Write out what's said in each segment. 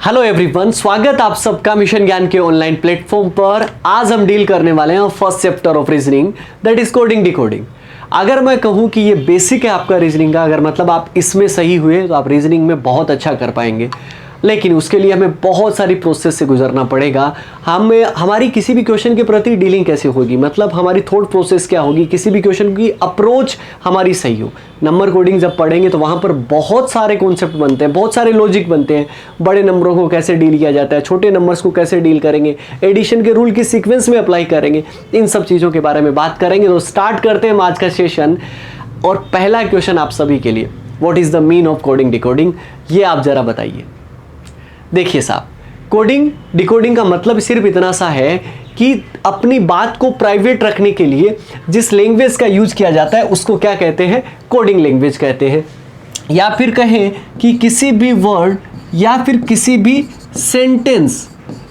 Hello everyone, स्वागत आप सबका मिशन ज्ञान के ऑनलाइन प्लेटफॉर्म पर। आज हम डील करने वाले हैं first chapter of reasoning, that is coding decoding. अगर मैं कहूं कि ये बेसिक है आपका रीजनिंग का, अगर मतलब आप इसमें सही हुए तो आप रीजनिंग में बहुत अच्छा कर पाएंगे, लेकिन उसके लिए हमें बहुत सारी प्रोसेस से गुजरना पड़ेगा। हमारी किसी भी क्वेश्चन के प्रति डीलिंग कैसे होगी, मतलब हमारी थॉट प्रोसेस क्या होगी, किसी भी क्वेश्चन की अप्रोच हमारी सही हो। नंबर कोडिंग जब पढ़ेंगे तो वहाँ पर बहुत सारे कॉन्सेप्ट बनते हैं, बहुत सारे लॉजिक बनते हैं। बड़े नंबरों को कैसे डील किया जाता है, छोटे नंबर्स को कैसे डील करेंगे, एडिशन के रूल किस सीक्वेंस में अप्लाई करेंगे, इन सब चीज़ों के बारे में बात करेंगे। तो स्टार्ट करते हैं आज का सेशन। और पहला क्वेश्चन आप सभी के लिए, what is the mean of coding decoding, ये आप ज़रा बताइए। देखिए साहब, कोडिंग डिकोडिंग का मतलब सिर्फ इतना सा है कि अपनी बात को प्राइवेट रखने के लिए जिस लैंग्वेज का यूज किया जाता है उसको क्या कहते हैं, कोडिंग लैंग्वेज कहते हैं। या फिर कहें कि किसी भी वर्ड या फिर किसी भी सेंटेंस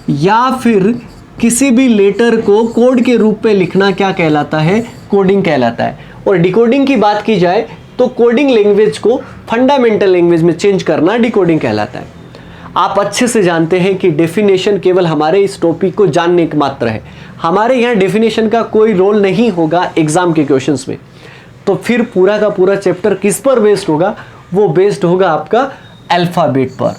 या फिर किसी भी लेटर को कोड के रूप में लिखना क्या कहलाता है, कोडिंग कहलाता है। और डिकोडिंग की बात की जाए तो कोडिंग लैंग्वेज को फंडामेंटल लैंग्वेज में चेंज करना डिकोडिंग कहलाता है। आप अच्छे से जानते हैं कि डेफिनेशन केवल हमारे इस टॉपिक को जानने का मात्र है। हमारे यहाँ डेफिनेशन का कोई रोल नहीं होगा एग्जाम के क्वेश्चंस में। तो फिर पूरा का पूरा चैप्टर किस पर बेस्ड होगा, वो बेस्ड होगा आपका अल्फ़ाबेट पर।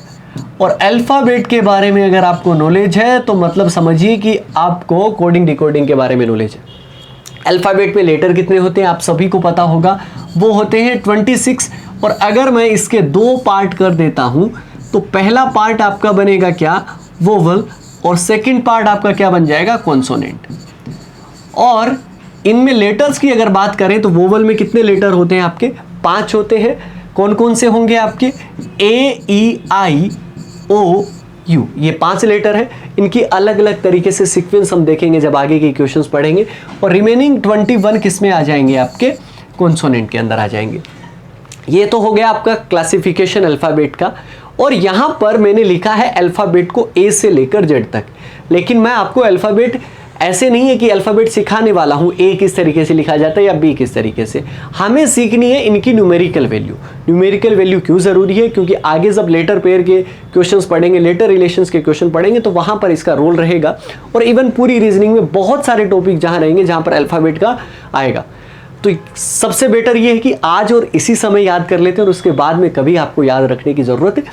और अल्फ़ाबेट के बारे में अगर आपको नॉलेज है तो मतलब समझिए कि आपको कोडिंग डिकोडिंग के बारे में नॉलेज है। अल्फ़ाबेट में लेटर कितने होते हैं आप सभी को पता होगा, वो होते हैं 26। और अगर मैं इसके दो पार्ट कर देता हूँ तो पहला पार्ट आपका बनेगा क्या, वोवल, और सेकंड पार्ट आपका क्या बन जाएगा, कॉन्सोनेंट। और इनमें लेटर्स की अगर बात करें तो वोवल में कितने लेटर होते हैं आपके, 5 होते हैं। कौन कौन से होंगे आपके, ए ई आई ओ यू, ये 5 लेटर हैं। इनकी अलग अलग तरीके से सीक्वेंस हम देखेंगे जब आगे के क्वेश्चंस पढ़ेंगे। और रिमेनिंग 21 किस में आ जाएंगे, आपके कॉन्सोनेंट के अंदर आ जाएंगे। ये तो हो गया आपका क्लासिफिकेशन अल्फ़ाबेट का। और यहाँ पर मैंने लिखा है अल्फ़ाबेट को ए से लेकर जेड तक, लेकिन मैं आपको अल्फ़ाबेट ऐसे नहीं है कि अल्फ़ाबेट सिखाने वाला हूँ ए किस तरीके से लिखा जाता है या बी किस तरीके से। हमें सीखनी है इनकी न्यूमेरिकल वैल्यू। न्यूमेरिकल वैल्यू क्यों ज़रूरी है, क्योंकि आगे जब लेटर पेयर के क्वेश्चंस पढ़ेंगे, लेटर रिलेशंस के क्वेश्चन पढ़ेंगे तो वहाँ पर इसका रोल रहेगा। और इवन पूरी रीजनिंग में बहुत सारे टॉपिक जहाँ रहेंगे जहाँ पर अल्फ़ाबेट का आएगा। तो सबसे बेटर ये है कि आज और इसी समय याद कर लेते हैं और उसके बाद में कभी आपको याद रखने की ज़रूरत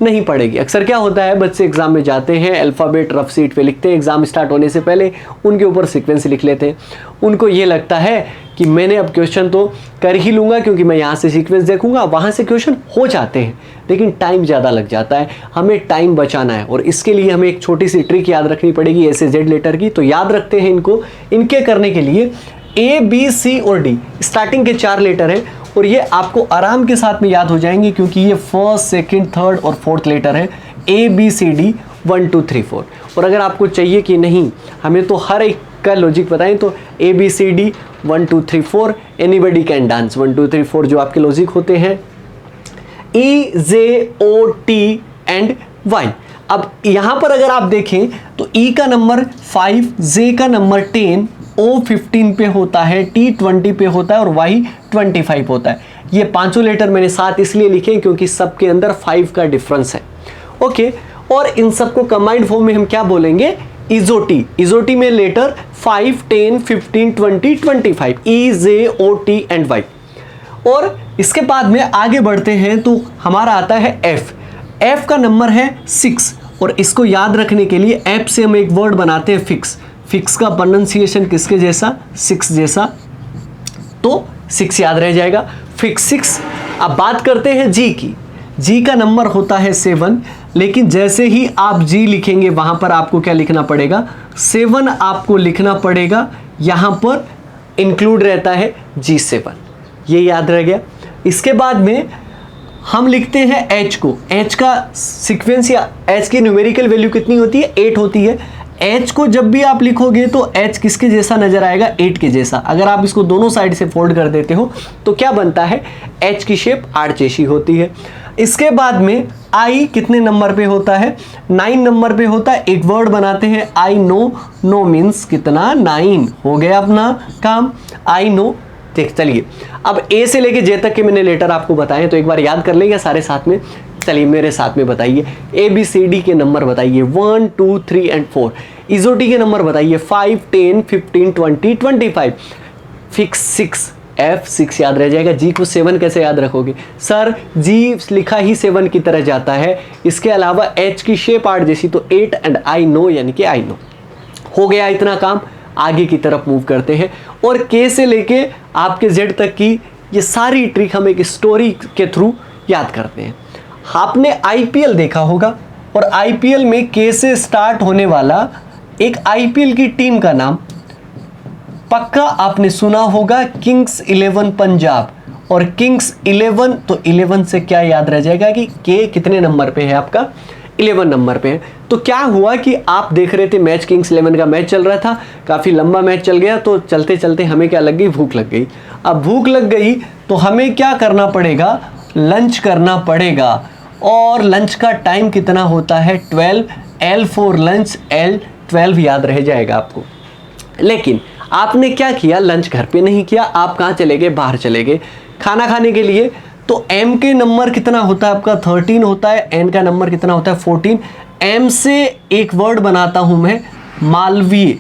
नहीं पड़ेगी। अक्सर क्या होता है, बच्चे एग्जाम में जाते हैं, अल्फ़ाबेट रफ शीट पे लिखते हैं, एग्जाम स्टार्ट होने से पहले उनके ऊपर सीक्वेंस लिख लेते हैं। उनको ये लगता है कि मैंने अब क्वेश्चन तो कर ही लूँगा क्योंकि मैं यहाँ से सीक्वेंस देखूंगा, वहाँ से क्वेश्चन हो जाते हैं, लेकिन टाइम ज़्यादा लग जाता है। हमें टाइम बचाना है और इसके लिए हमें एक छोटी सी ट्रिक याद रखनी पड़ेगी ए से जेड लेटर की। तो याद रखते हैं इनको। इनके करने के लिए ए बी सी और डी स्टार्टिंग के 4 लेटर हैं और ये आपको आराम के साथ में याद हो जाएंगे क्योंकि ये फर्स्ट, सेकंड, थर्ड और फोर्थ लेटर है। A B C D 1 2 3 4। और अगर आपको चाहिए कि नहीं हमें तो हर एक का लॉजिक बताएं तो A B C D 1 2 3 4, anybody can dance 1 2 3 4 जो आपके लॉजिक होते हैं, E J O T and Y. अब यहाँ पर अगर आप देखें तो ई का नंबर 5, जे का नंबर 10, ओ 15 पे होता है, टी 20 पे होता है और वाई 25 होता है। ये पांचों लेटर मैंने साथ इसलिए लिखे क्योंकि सबके अंदर 5 का डिफरेंस है। ओके, और इन सबको कंबाइंड फॉर्म में हम क्या बोलेंगे, इजोटी। इजोटी में letter 5, 10, 15, 20, 25, E J O T and Y. और इसके बाद में आगे बढ़ते हैं तो हमारा आता है एफ। एफ का नंबर है 6 और इसको याद रखने के लिए एफ से हम एक वर्ड बनाते हैं फिक्स। फिक्स का प्रोनाउंसिएशन किसके जैसा, 6 जैसा, तो 6 याद रह जाएगा, फिक्स 6। अब बात करते हैं जी की। जी का नंबर होता है 7, लेकिन जैसे ही आप जी लिखेंगे वहां पर आपको क्या लिखना पड़ेगा, 7 आपको लिखना पड़ेगा। यहां पर इंक्लूड रहता है G7, ये याद रह गया। इसके बाद में हम लिखते हैं एच को। एच का सीक्वेंस या एच की न्यूमेरिकल वैल्यू कितनी होती है, 8 होती है। एच को जब भी आप लिखोगे तो एच किसके जैसा नजर आएगा, 8 के जैसा। अगर आप इसको दोनों साइड से फोल्ड कर देते हो तो क्या बनता है, एच की शेप 8 जैसी होती है। इसके बाद में आई कितने नंबर पे होता है, 9 नंबर पे होता है। एक वर्ड बनाते हैं आई नो। नो मीन्स कितना, 9। हो गया अपना काम, आई नो। ठीक, चलिए अब ए से लेके जे तक के मैंने लेटर आपको बताए तो एक बार याद कर लेंगे सारे साथ में। चलिए मेरे साथ में बताइए, ABCD के नंबर बताइए 1 2 3 एंड 4। इजोटी के नंबर बताइए 5 10 15 20 25। फिक्स 6, F6 याद रह जाएगा। G को 7 कैसे याद रखोगे सर? G लिखा ही 7 की तरह जाता है। इसके अलावा H की शेप 8 जैसी, तो 8 एंड I नो, यानी कि I नो। हो गया इतना काम, आगे की तरफ मूव करते हैं और K से लेके आपके Z तक की ये सारी ट्रिक हम एक स्टोरी के थ्रू याद करते हैं। आपने IPL देखा होगा और IPL में K से स्टार्ट होने वाला एक IPL की टीम का नाम पक्का आपने सुना होगा, किंग्स 11 पंजाब। और किंग्स 11, तो 11 से क्या याद रह जाएगा कि K कितने नंबर पे है आपका? 11 नंबर पे है। तो क्या हुआ कि आप देख रहे थे मैच, किंग्स 11 का मैच चल रहा था, काफ़ी लंबा मैच चल गया, तो चलते चलते हमें क्या लग गई? भूख लग गई। अब भूख लग गई तो हमें क्या करना पड़ेगा? लंच करना पड़ेगा। और लंच का टाइम कितना होता है? 12। L फॉर लंच, L12 याद रह जाएगा आपको। लेकिन आपने क्या किया? लंच घर पे नहीं किया, आप कहाँ चले गए? बाहर चले गए खाना खाने के लिए। तो M के नंबर कितना होता है आपका? 13 होता है। N का नंबर कितना होता है? 14। M से एक वर्ड बनाता हूं मैं, मालवीय।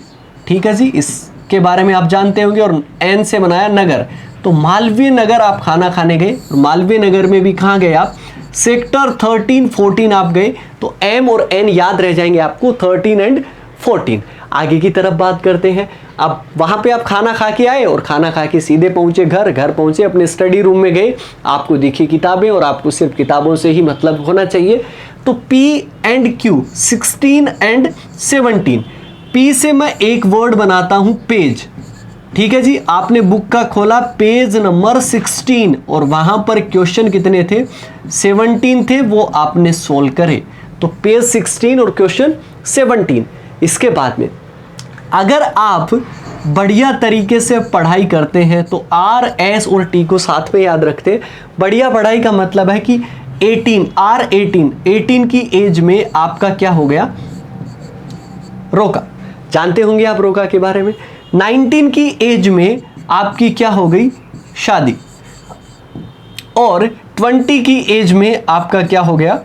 ठीक है जी, इसके बारे में आप जानते होंगे। और N से बनाया नगर, तो मालवीय नगर आप खाना खाने गए। मालवीय नगर में भी कहाँ गए आप? सेक्टर 13 14 आप गए। तो M और N याद रह जाएंगे आपको, 13 एंड 14। आगे की तरफ बात करते हैं। अब वहाँ पे आप खाना खा के आए और खाना खा के सीधे पहुँचे घर पहुँचे अपने स्टडी रूम में गए। आपको दिखी किताबें और आपको सिर्फ किताबों से ही मतलब होना चाहिए। तो P and Q 16 and 17। P से मैं एक वर्ड बनाता हूँ, पेज। ठीक है जी, आपने बुक का खोला, पेज नंबर 16, और वहाँ पर क्वेश्चन कितने थे? 17 थे, वो आपने सोल्व करे। तो पेज 16 और क्वेश्चन 17। इसके बाद में अगर आप बढ़िया तरीके से पढ़ाई करते हैं तो R, S और T को साथ में याद रखते हैं। बढ़िया पढ़ाई का मतलब है कि 18, R 18 की एज में आपका क्या हो गया? रोका। जानते होंगे आप रोका के बारे में। 19 की एज में आपकी क्या हो गई? शादी। और 20 की एज में आपका क्या हो गया?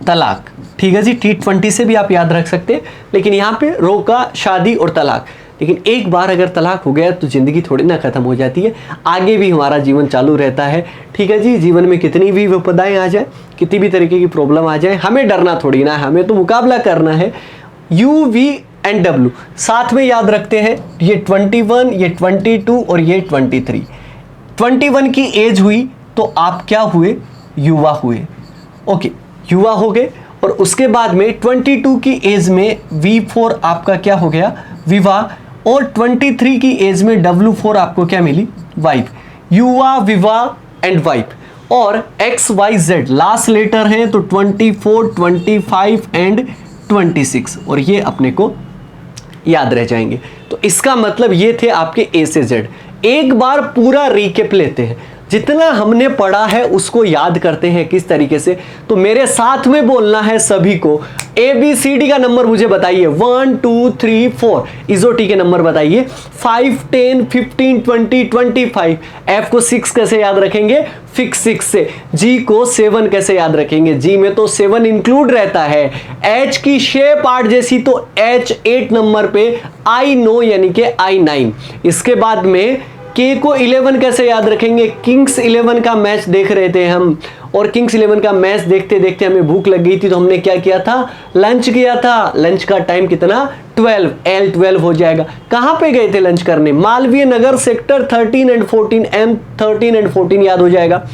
तलाक। ठीक है जी, T20 से भी आप याद रख सकते हैं, लेकिन यहाँ पे रोका, शादी और तलाक। लेकिन एक बार अगर तलाक हो गया तो ज़िंदगी थोड़ी ना ख़त्म हो जाती है, आगे भी हमारा जीवन चालू रहता है। ठीक है जी, जीवन में कितनी भी विपदाएं आ जाए, कितनी भी तरीके की प्रॉब्लम आ जाए, हमें डरना थोड़ी ना है, हमें तो मुकाबला करना है। U, V एंड W साथ में याद रखते हैं। ये 21, ये 22 और ये 23। 21 की एज हुई तो आप क्या हुए? युवा हुए। ओके, युवा हो गए। और उसके बाद में 22 की एज में V4 आपका क्या हो गया? विवाह। और 23 की एज में W4 आपको क्या मिली? वाइफ। युवा, विवाह एंड वाइफ। और XYZ लास्ट लेटर है, तो 24, 25 एंड 26, और ये अपने को याद रह जाएंगे। तो इसका मतलब ये थे आपके A से Z। एक बार पूरा रिकेप लेते हैं, जितना हमने पढ़ा है उसको याद करते हैं किस तरीके से। तो मेरे साथ में बोलना है सभी को, ABCD का नंबर मुझे बताइए 1 2 3 4। इजोटी के नंबर बताइए 5 10 15 20 25। F को 6 कैसे याद रखेंगे? फिक्स 6 से। G को 7 कैसे याद रखेंगे? G में तो 7 इंक्लूड रहता है। H की शेप 8 जैसी, तो H 8 नंबर पे। I नो, यानी कि I 9। इसके बाद में K को 11 कैसे याद रखेंगे? किंग्स 11 का मैच देख रहे थे हम, और किंग्स 11 का मैच देखते देखते हमें भूख लग गई थी, तो हमने क्या किया था? लंच किया था। लंच का टाइम कितना? 12, L12 हो जाएगा। कहाँ पे गए थे लंच करने? Malviya Nagar, sector 13 and 14, M 13 and 14 याद हो जाएगा।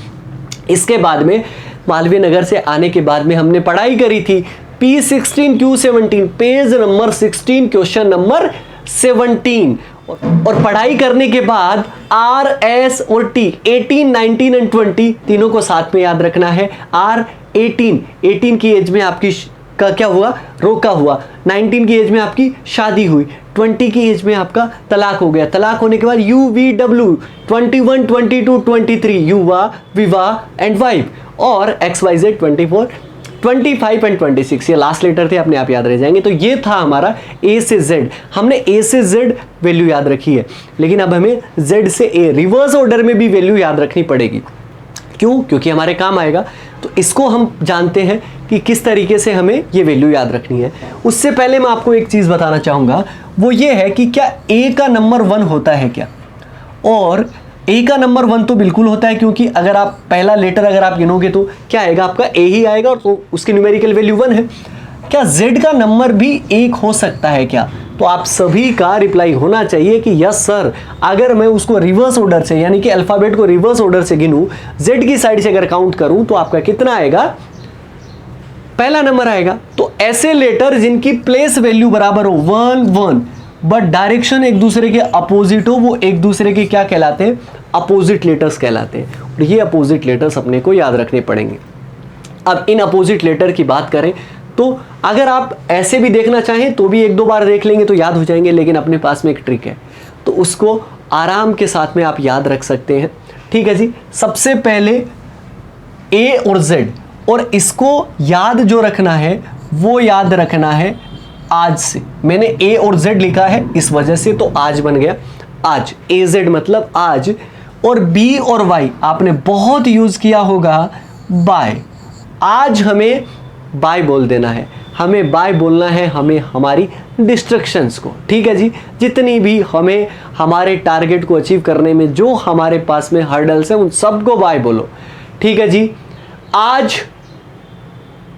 इसके बाद में मालवीय नगर से आने के बाद में हमने पढ़ाई करी थी P16 Q17, page number 16 question number 17। और पढ़ाई करने के बाद R, S और T 18, 19 एंड 20 तीनों को साथ में याद रखना है। R 18 की एज में आपकी का क्या हुआ? रोका हुआ। 19 की एज में आपकी शादी हुई। 20 की एज में आपका तलाक हो गया। तलाक होने के बाद U, V, W 21, 22, 23 युवा, विवाह एंड वाइफ। और XYZ 24, 25 एंड 26 ये लास्ट लेटर थे, अपने आप याद रह जाएंगे। तो ये था हमारा A से Z। हमने A से Z वैल्यू याद रखी है, लेकिन अब हमें Z से A रिवर्स ऑर्डर में भी वैल्यू याद रखनी पड़ेगी। क्यों? क्योंकि हमारे काम आएगा। तो इसको हम जानते हैं कि किस तरीके से हमें ये वैल्यू याद रखनी है। उससे पहले मैं आपको एक चीज़ बताना चाहूँगा, वो ये है कि क्या ए का नंबर 1 होता है क्या? और ए का नंबर 1 तो बिल्कुल होता है, क्योंकि अगर आप पहला लेटर अगर आप गिनोगे तो क्या आएगा, आपका ए ही आएगा, और तो उसकी न्यूमेरिकल वैल्यू 1 है। क्या जेड का नंबर भी 1 हो सकता है क्या? तो आप सभी का रिप्लाई होना चाहिए कि यस सर। अगर मैं उसको रिवर्स ऑर्डर से, यानी कि अल्फाबेट को रिवर्स ऑर्डर से गिनूं, जेड की साइड से अगर काउंट करूं, तो आपका कितना आएगा? पहला नंबर आएगा। तो ऐसे लेटर जिनकी प्लेस वैल्यू बराबर हो 1 1 बट डायरेक्शन एक दूसरे के अपोजिट हो, वो एक दूसरे के क्या कहलाते हैं? अपोजिट लेटर्स कहलाते हैं। और ये अपोजिट लेटर्स अपने को याद रखने पड़ेंगे। अब इन अपोजिट लेटर की बात करें तो अगर आप ऐसे भी देखना चाहें तो भी 1-2 बार देख लेंगे तो याद हो जाएंगे, लेकिन अपने पास में एक ट्रिक है, तो उसको आराम के साथ में आप याद रख सकते हैं। ठीक है जी। सबसे पहले ए और जेड, और इसको याद जो रखना है वो याद रखना है आज से। मैंने ए और जेड लिखा है इस वजह से, तो आज बन गया आज, ए जेड मतलब आज। और बी और वाई आपने बहुत यूज किया होगा, बाय। आज हमें बाय बोल देना है, हमें बाय बोलना है, हमें हमारी डिस्ट्रैक्शंस को। ठीक है जी। जितनी भी हमें हमारे टारगेट को अचीव करने में जो हमारे पास में हर्डल्स हैं, उन सबको बाय बोलो। ठीक है जी। आज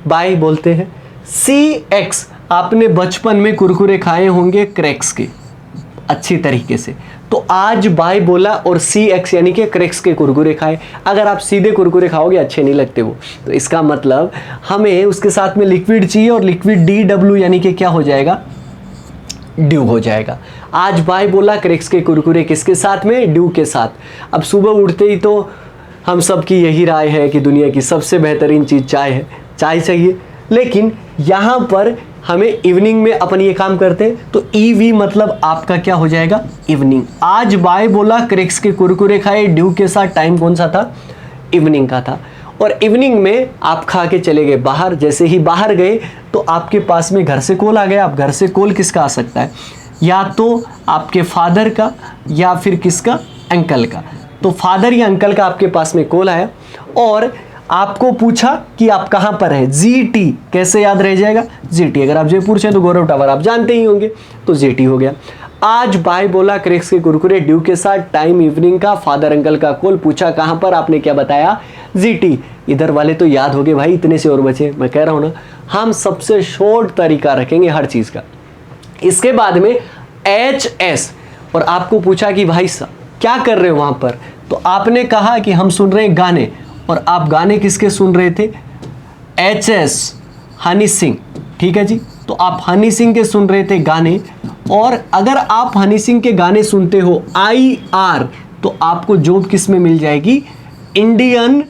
बाय बोलते हैं। CX, आपने बचपन में कुरकुरे खाए होंगे क्रैक्स के अच्छी तरीके से, तो आज बाय बोला और CX यानी कि क्रैक्स के कुरकुरे खाए। अगर आप सीधे कुरकुरे खाओगे अच्छे नहीं लगते वो, तो इसका मतलब हमें उसके साथ में लिक्विड चाहिए, और लिक्विड DW यानी कि क्या हो जाएगा? ड्यू हो जाएगा। आज बाय बोला क्रैक्स के कुरकुरे किसके साथ में? ड्यू के साथ। अब सुबह उठते ही तो हम सब की यही राय है कि दुनिया की सबसे बेहतरीन चीज़ चाय है, चाय चाहिए, लेकिन यहाँ पर हमें इवनिंग में अपन ये काम करते हैं, तो EV मतलब आपका क्या हो जाएगा? इवनिंग। आज बाय बोला क्रैक्स के कुरकुरे खाए ड्यू के साथ, टाइम कौन सा था? इवनिंग का था। और इवनिंग में आप खा के चले गए बाहर। जैसे ही बाहर गए तो आपके पास में घर से कॉल आ गया। अब घर से कॉल किसका आ सकता है? या तो आपके फादर का या फिर किसका? अंकल का। तो फादर या अंकल का आपके पास में कॉल आया और आपको पूछा कि आप कहाँ पर हैं। GT कैसे याद रह जाएगा? GT। अगर आप जयपुर से हैं तो गौरव टावर आप जानते ही होंगे, तो GT हो गया। आज बाय बोला क्रैक्स के कुरकुरे ड्यू के साथ, टाइम इवनिंग का, फादर अंकल का कॉल, पूछा कहाँ पर, आपने क्या बताया? GT। इधर वाले तो याद हो गए भाई, इतने से और बचे। मैं कह रहा हूँ ना, हम सबसे शॉर्ट तरीका रखेंगे हर चीज़ का। इसके बाद में HS, और आपको पूछा कि भाई साहब क्या कर रहे हो वहाँ पर, तो आपने कहा कि हम सुन रहे हैं गाने। और आप गाने किसके सुन रहे थे? HS हनी सिंह। ठीक है जी। तो आप हनी सिंह के सुन रहे थे गाने, और अगर आप हनी सिंह के गाने सुनते हो IR, तो आपको जॉब किस में मिल जाएगी? Indian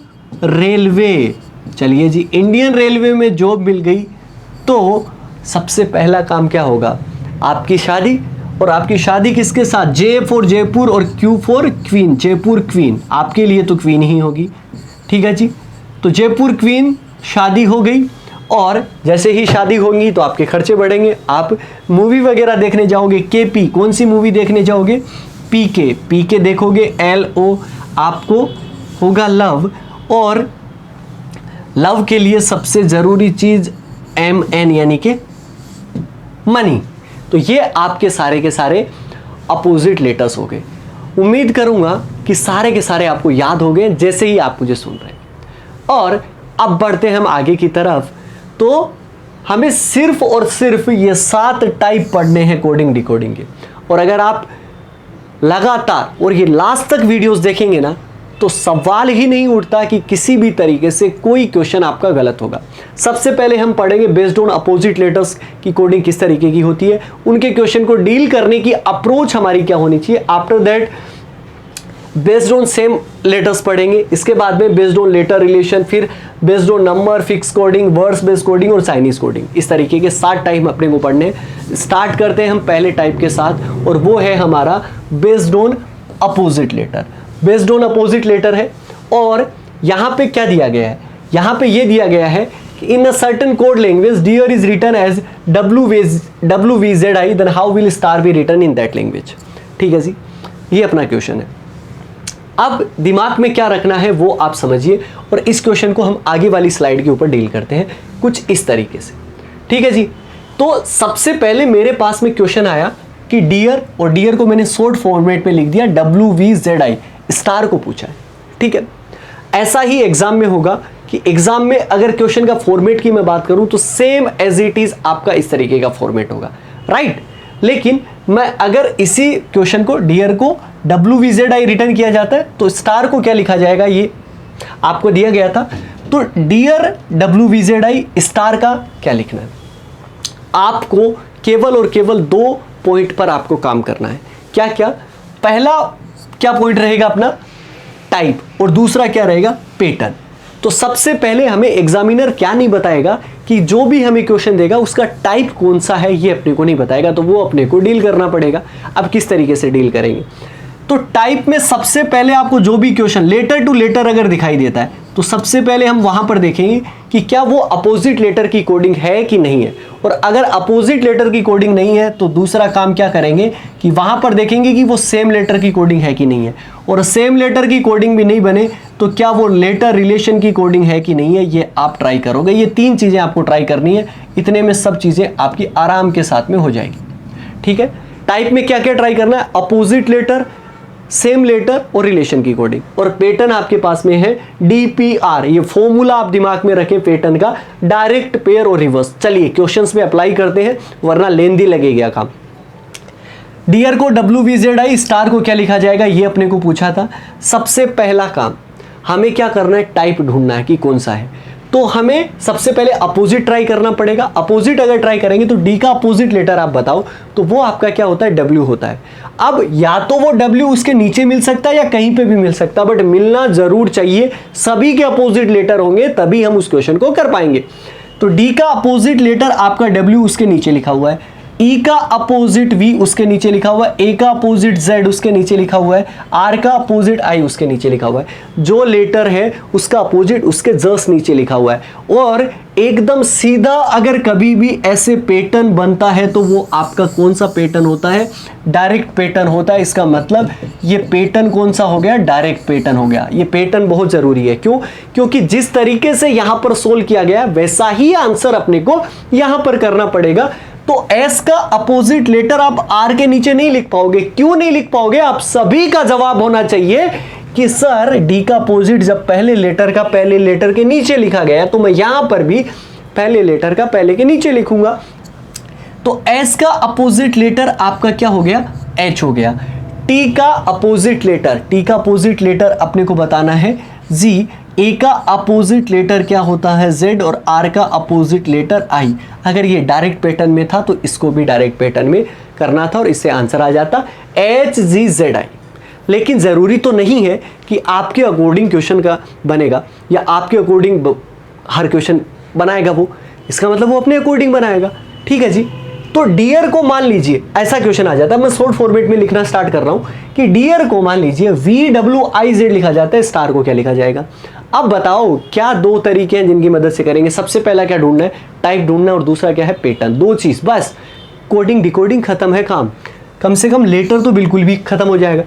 railway. चलिए जी, इंडियन रेलवे में जॉब मिल गई, तो सबसे पहला काम क्या होगा? आपकी शादी। और आपकी शादी किसके साथ? J फॉर जयपुर और Q for queen, Jaipur queen. आपके लिए तो क्वीन ही होगी। ठीक है जी। तो जयपुर क्वीन शादी हो गई, और जैसे ही शादी होगी तो आपके खर्चे बढ़ेंगे। आप मूवी वगैरह देखने जाओगे, KP। कौन सी मूवी देखने जाओगे? PK देखोगे, LO। आपको होगा लव, और लव के लिए सबसे ज़रूरी चीज़ MN यानी कि मनी। तो ये आपके सारे के सारे अपोजिट लेटर्स हो गए। उम्मीद करूंगा कि सारे के सारे आपको याद हो गए जैसे ही आप मुझे सुन रहे हैं। और अब बढ़ते हैं हम आगे की तरफ। तो हमें सिर्फ और सिर्फ ये 7 टाइप पढ़ने हैं कोडिंग डिकोडिंग के। और अगर आप लगातार और ये लास्ट तक वीडियोस देखेंगे ना, तो सवाल ही नहीं उठता कि किसी भी तरीके से कोई क्वेश्चन आपका गलत होगा। सबसे पहले हम पढ़ेंगे बेस्ड ऑन अपोजिट लेटर्स की कोडिंग किस तरीके की होती है, उनके क्वेश्चन को डील करने की अप्रोच हमारी क्या होनी चाहिए। After that based on same letters पढ़ेंगे। इसके बाद में बेस्ड ऑन लेटर रिलेशन, फिर based on number, fix coding, words based coding और चाइनीज कोडिंग। इस तरीके के 7 टाइप अपने को पढ़ने। स्टार्ट करते हैं हम पहले टाइप के साथ, और वो है हमारा based on opposite letter. Based on opposite letter है, और यहाँ पे क्या दिया गया है? यहाँ पे ये दिया गया है कि in a certain code language dear is written as WVZI, then how will star be written in that language. ठीक है जी, ये अपना क्वेश्चन है। अब दिमाग में क्या रखना है वो आप समझिए, और इस क्वेश्चन को हम आगे वाली स्लाइड के ऊपर डील करते हैं कुछ इस तरीके से। ठीक है जी, तो सबसे पहले मेरे पास में क्वेश्चन आया कि डियर, और डियर को मैंने शॉर्ट फॉर्मेट में लिख दिया WVZI, स्टार को पूछा है। ठीक है, ऐसा ही एग्जाम में होगा कि एग्जाम में अगर क्वेश्चन का फॉर्मेट की मैं बात करूं तो सेम एज इट इज आपका इस तरीके का फॉर्मेट होगा, राइट। लेकिन मैं अगर इसी क्वेश्चन को डियर को WVZI रिटर्न किया जाता है तो स्टार को क्या लिखा जाएगा, ये आपको दिया गया था। तो डियर WVZI स्टार का क्या लिखना है, आपको केवल और केवल 2 पॉइंट पर आपको काम करना है। क्या क्या, पहला क्या पॉइंट रहेगा अपना टाइप, और दूसरा क्या रहेगा पैटर्न। तो सबसे पहले हमें एग्जामिनर क्या नहीं बताएगा कि जो भी हमें क्वेश्चन देगा उसका टाइप कौन सा है, ये अपने को नहीं बताएगा, तो वो अपने को डील करना पड़ेगा। अब किस तरीके से डील करेंगे, तो टाइप में सबसे पहले आपको जो भी क्वेश्चन लेटर टू लेटर अगर दिखाई देता है तो सबसे पहले हम वहां पर देखेंगे कि क्या वो अपोजिट लेटर की कोडिंग है कि नहीं है, और अगर अपोजिट लेटर की कोडिंग नहीं है तो दूसरा काम क्या करेंगे कि वहां पर देखेंगे कि वो सेम लेटर की कोडिंग है कि नहीं है, और सेम लेटर की कोडिंग भी नहीं बने तो क्या वो लेटर रिलेशन की कोडिंग है कि नहीं है, ये आप ट्राई करोगे। ये 3 चीजें आपको ट्राई करनी है, इतने में सब चीजें आपकी आराम के साथ में हो जाएगी। ठीक है, टाइप में क्या क्या ट्राई करना है, अपोजिट लेटर, सेम लेटर और रिलेशन की कोडिंग, और पैटर्न आपके पास में है DPR। ये फॉर्मूला आप दिमाग में रखें पैटर्न का, डायरेक्ट, पेयर और रिवर्स। चलिए क्वेश्चंस में अप्लाई करते हैं वरना लेंदी लगेगा काम। डियर को WVZI, स्टार को क्या लिखा जाएगा, ये अपने को पूछा था। सबसे पहला काम हमें क्या करना है, टाइप ढूंढना है कि कौन सा है। तो हमें सबसे पहले अपोजिट ट्राई करना पड़ेगा। अपोजिट अगर ट्राई करेंगे तो डी का अपोजिट लेटर आप बताओ, तो वो आपका क्या होता है, W होता है। अब या तो वो W उसके नीचे मिल सकता है या कहीं पे भी मिल सकता है, बट मिलना जरूर चाहिए, सभी के अपोजिट लेटर होंगे तभी हम उस क्वेश्चन को कर पाएंगे। तो डी का अपोजिट लेटर आपका W उसके नीचे लिखा हुआ है, E का अपोजिट V उसके नीचे लिखा हुआ है, A का अपोजिट Z उसके नीचे लिखा हुआ है, R का अपोजिट I उसके नीचे लिखा हुआ है। जो लेटर है उसका अपोजिट उसके जस्ट नीचे लिखा हुआ है। और एकदम सीधा अगर कभी भी ऐसे पैटर्न बनता है तो वो आपका कौन सा पैटर्न होता है, डायरेक्ट पैटर्न होता है। इसका मतलब ये पैटर्न कौन सा हो गया, डायरेक्ट पैटर्न हो गया। ये पैटर्न बहुत जरूरी है, क्यों, क्योंकि जिस तरीके से यहां पर सोल्व किया गया वैसा ही आंसर अपने को यहां पर करना पड़ेगा। तो S का अपोजिट लेटर आप R के नीचे नहीं लिख पाओगे। क्यों नहीं लिख पाओगे, आप सभी का जवाब होना चाहिए कि सर D का अपोजिट जब पहले लेटर का पहले लेटर के नीचे लिखा गया तो मैं यहां पर भी पहले लेटर का पहले के नीचे लिखूंगा। तो S का अपोजिट लेटर आपका क्या हो गया, H हो गया। T का अपोजिट लेटर, T का अपोजिट लेटर अपने को बताना है G। A का अपोजिट लेटर क्या होता है, Z, और R का अपोजिट लेटर I। अगर ये डायरेक्ट पैटर्न में था तो इसको भी डायरेक्ट पैटर्न में करना था और इससे आंसर आ जाता HGZI। लेकिन ज़रूरी तो नहीं है कि आपके अकॉर्डिंग क्वेश्चन का बनेगा या आपके अकॉर्डिंग हर क्वेश्चन बनाएगा वो, इसका मतलब वो अपने अकॉर्डिंग बनाएगा। ठीक है जी, तो डियर को मान लीजिए ऐसा क्वेश्चन आ जाता है, मैं शॉर्ट फॉर्मेट में लिखना स्टार्ट कर रहा हूं कि डियर को मान लीजिए VWIZ लिखा जाता है, स्टार को क्या लिखा जाएगा। अब बताओ क्या 2 तरीके हैं जिनकी मदद से करेंगे। सबसे पहला क्या ढूंढना है, टाइप ढूंढना, और दूसरा क्या है, पैटर्न। 2 चीज बस, कोडिंग डिकोडिंग खत्म है काम, कम से कम लेटर तो बिल्कुल भी खत्म हो जाएगा।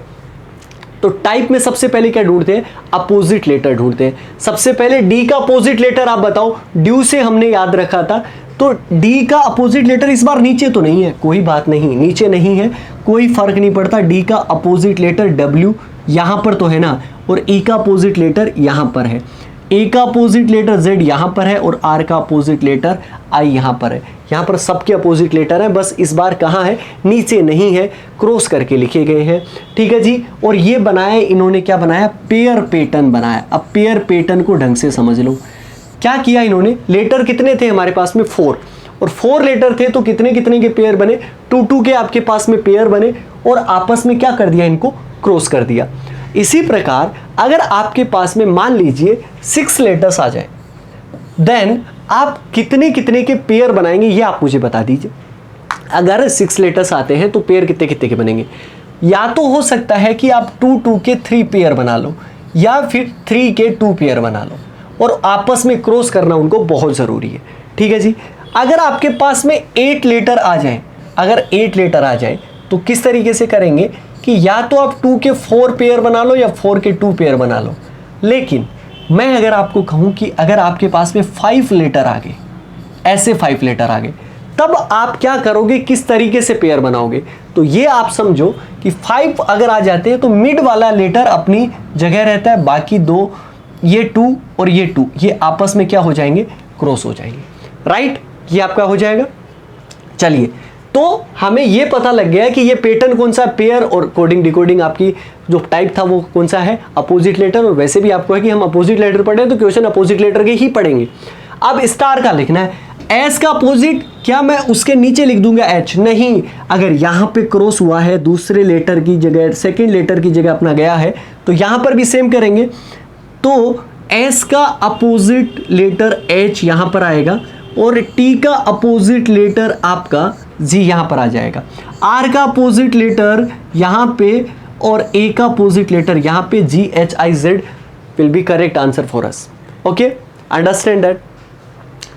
तो टाइप में सबसे पहले क्या ढूंढते हैं, अपोजिट लेटर ढूंढते हैं। सबसे पहले डी का अपोजिट लेटर आप बताओ, ड्यू से हमने याद रखा था, तो डी का अपोजिट लेटर इस बार नीचे तो नहीं है, कोई बात नहीं, नीचे नहीं है कोई फर्क नहीं पड़ता। डी का अपोजिट लेटर W यहां पर तो है ना, और E का अपोजिट लेटर यहां पर है, A का अपोजिट लेटर Z यहां पर है, और R का अपोजिट लेटर I यहां पर है। यहां पर सबके अपोजिट लेटर हैं, बस इस बार कहां है, नीचे नहीं है, क्रॉस करके लिखे गए हैं। ठीक है जी, और ये बनाया इन्होंने, क्या बनाया, पेयर पैटर्न बनाया। अब पेयर पैटर्न को ढंग से समझ लो, क्या किया इन्होंने, लेटर कितने थे हमारे पास में 4, और 4 लेटर थे तो कितने कितने के पेयर बने, 2 के आपके पास में पेयर बने, और आपस में क्या कर दिया, इनको क्रॉस कर दिया। इसी प्रकार अगर आपके पास में मान लीजिए 6 लेटर्स आ जाए, देन आप कितने कितने के पेयर बनाएंगे ये आप मुझे बता दीजिए। अगर 6 लेटर्स आते हैं तो पेयर कितने कितने के बनेंगे। या तो हो सकता है कि आप 2 के 3 पेयर बना लो, या फिर 3 के 2 पेयर बना लो, और आपस में क्रॉस करना उनको बहुत ज़रूरी है। ठीक है जी, अगर आपके पास में 8 लेटर आ जाए, अगर 8 लेटर आ जाए तो किस तरीके से करेंगे कि या तो आप 2 के 4 पेयर बना लो या 4 के 2 पेयर बना लो, लेकिन मैं अगर आपको कहूं कि अगर आपके पास में 5 लेटर आ गए, ऐसे 5 लेटर आ गए, तब आप क्या करोगे, किस तरीके से पेयर बनाओगे। तो ये आप समझो कि 5 अगर आ जाते हैं तो मिड वाला लेटर अपनी जगह रहता है, बाकी 2 ये 2 और ये 2 ये आपस में क्या हो जाएंगे, क्रॉस हो जाएंगे, राइट। ये आपका हो जाएगा। चलिए, तो हमें ये पता लग गया कि ये पैटर्न कौन सा, पेयर और कोडिंग डिकोडिंग आपकी जो टाइप था वो कौन सा है, अपोजिट लेटर। और वैसे भी आपको है कि हम अपोजिट लेटर पढ़े तो क्वेश्चन अपोजिट लेटर के ही पढ़ेंगे। अब स्टार का लिखना है, एस का अपोजिट क्या मैं उसके नीचे लिख दूंगा एच, नहीं, अगर यहां पे क्रॉस हुआ है, दूसरे लेटर की जगह सेकंड लेटर की जगह अपना गया है, तो यहां पर भी सेम करेंगे। तो एस का अपोजिट लेटर एच यहां पर आएगा और टी का अपोजिट लेटर आपका जी यहां पर आ जाएगा, आर का अपोजिट लेटर यहां पे और ए का अपोजिट लेटर यहां पे, जी H I Z will be correct answer for us. Okay, understand that.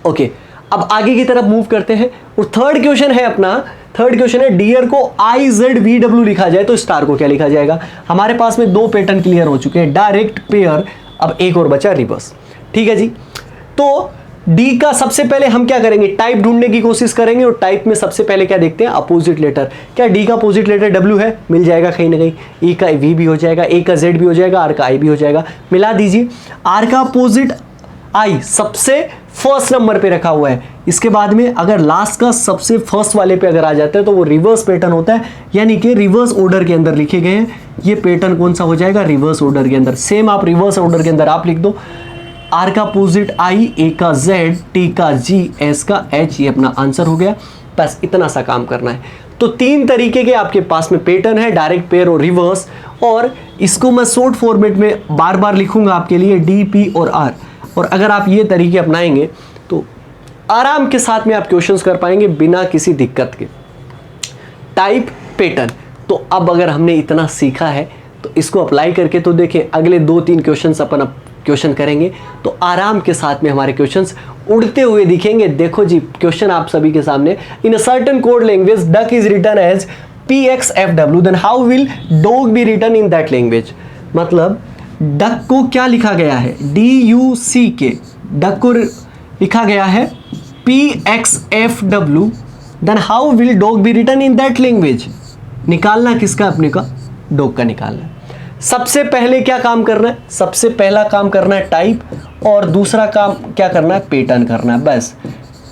Okay, अब आगे की तरफ मूव करते हैं और थर्ड क्वेश्चन है अपना, थर्ड क्वेश्चन है डियर को आई जेड वी डब्ल्यू लिखा जाए तो स्टार को क्या लिखा जाएगा। हमारे पास में 2 पैटर्न क्लियर हो चुके हैं, डायरेक्ट पेयर, अब एक और बचा रिवर्स, ठीक है जी। तो डी का सबसे पहले हम क्या करेंगे, टाइप ढूंढने की कोशिश करेंगे और टाइप में सबसे पहले क्या देखते हैं, अपोजिट लेटर। क्या डी का अपोजिट लेटर डब्ल्यू है, मिल जाएगा कहीं ना कहीं, ई का वी भी हो जाएगा, ए का जेड भी हो जाएगा, आर का आई भी हो जाएगा, मिला दीजिए। आर का अपोजिट आई सबसे फर्स्ट नंबर पे रखा हुआ है, इसके बाद में अगर लास्ट का सबसे फर्स्ट वाले पे अगर आ जाता है तो वो रिवर्स पैटर्न होता है, यानी कि रिवर्स ऑर्डर के अंदर लिखे गए हैं। ये पैटर्न कौन सा हो जाएगा, रिवर्स ऑर्डर के अंदर। सेम आप रिवर्स ऑर्डर के अंदर आप लिख दो, आर का अपोजिट आई, ए का जेड, टी का जी, एस का एच, ये अपना आंसर हो गया। बस इतना सा काम करना है। तो 3 तरीके के आपके पास में पैटर्न है, डायरेक्ट, पेयर और रिवर्स, और इसको मैं शॉर्ट फॉर्मेट में बार बार लिखूंगा आपके लिए, डी, पी और आर। और अगर आप ये तरीके अपनाएंगे तो आराम के साथ में आप क्वेश्चंस कर पाएंगे बिना किसी दिक्कत के। टाइप, पैटर्न, तो अब अगर हमने इतना सीखा है तो इसको अप्लाई करके तो देखें, अगले 2-3 क्वेश्चंस अपन क्वेश्चन करेंगे तो आराम के साथ में हमारे क्वेश्चंस उड़ते हुए दिखेंगे। देखो जी, क्वेश्चन आप सभी के सामने, in a certain code language duck is written as PXFW, then how will dog be written in that language. मतलब डक को क्या लिखा गया है, DUCK, डक को लिखा गया है PXFW, then how will dog be written in that language. निकालना किसका, अपने का डॉग का निकालना है। सबसे पहले क्या काम करना है, सबसे पहला काम करना है टाइप, और दूसरा काम क्या करना है, पैटर्न करना है। बस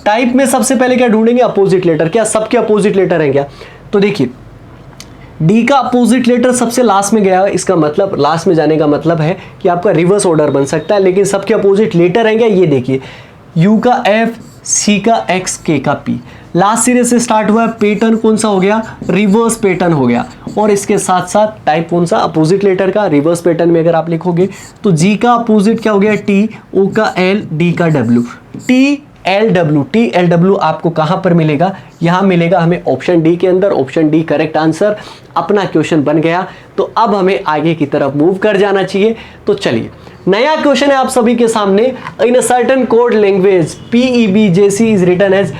टाइप में सबसे पहले क्या ढूंढेंगे, अपोजिट लेटर। क्या सबके अपोजिट लेटर हैं क्या, तो देखिए डी का अपोजिट लेटर सबसे लास्ट में गया है, इसका मतलब लास्ट में जाने का मतलब है कि आपका रिवर्स ऑर्डर बन सकता है, लेकिन सबके अपोजिट लेटर हैं क्या, ये देखिए, यू का एफ, सी का एक्स, के का पी, लास्ट सिरे से स्टार्ट हुआ है। पैटर्न कौन सा हो गया, रिवर्स पैटर्न हो गया। और इसके साथ साथ टाइप कौन सा, अपोजिट लेटर का। रिवर्स पैटर्न में अगर आप लिखोगे तो जी का अपोजिट क्या हो गया, टी, ओ का एल, डी का W, T L W. T L W आपको कहां पर मिलेगा, यहां मिलेगा हमें ऑप्शन डी के अंदर। ऑप्शन डी करेक्ट आंसर, अपना क्वेश्चन बन गया। तो अब हमें आगे की तरफ मूव कर जाना चाहिए। तो चलिए, नया क्वेश्चन है आप सभी के सामने, in a certain code language PEBJC is written as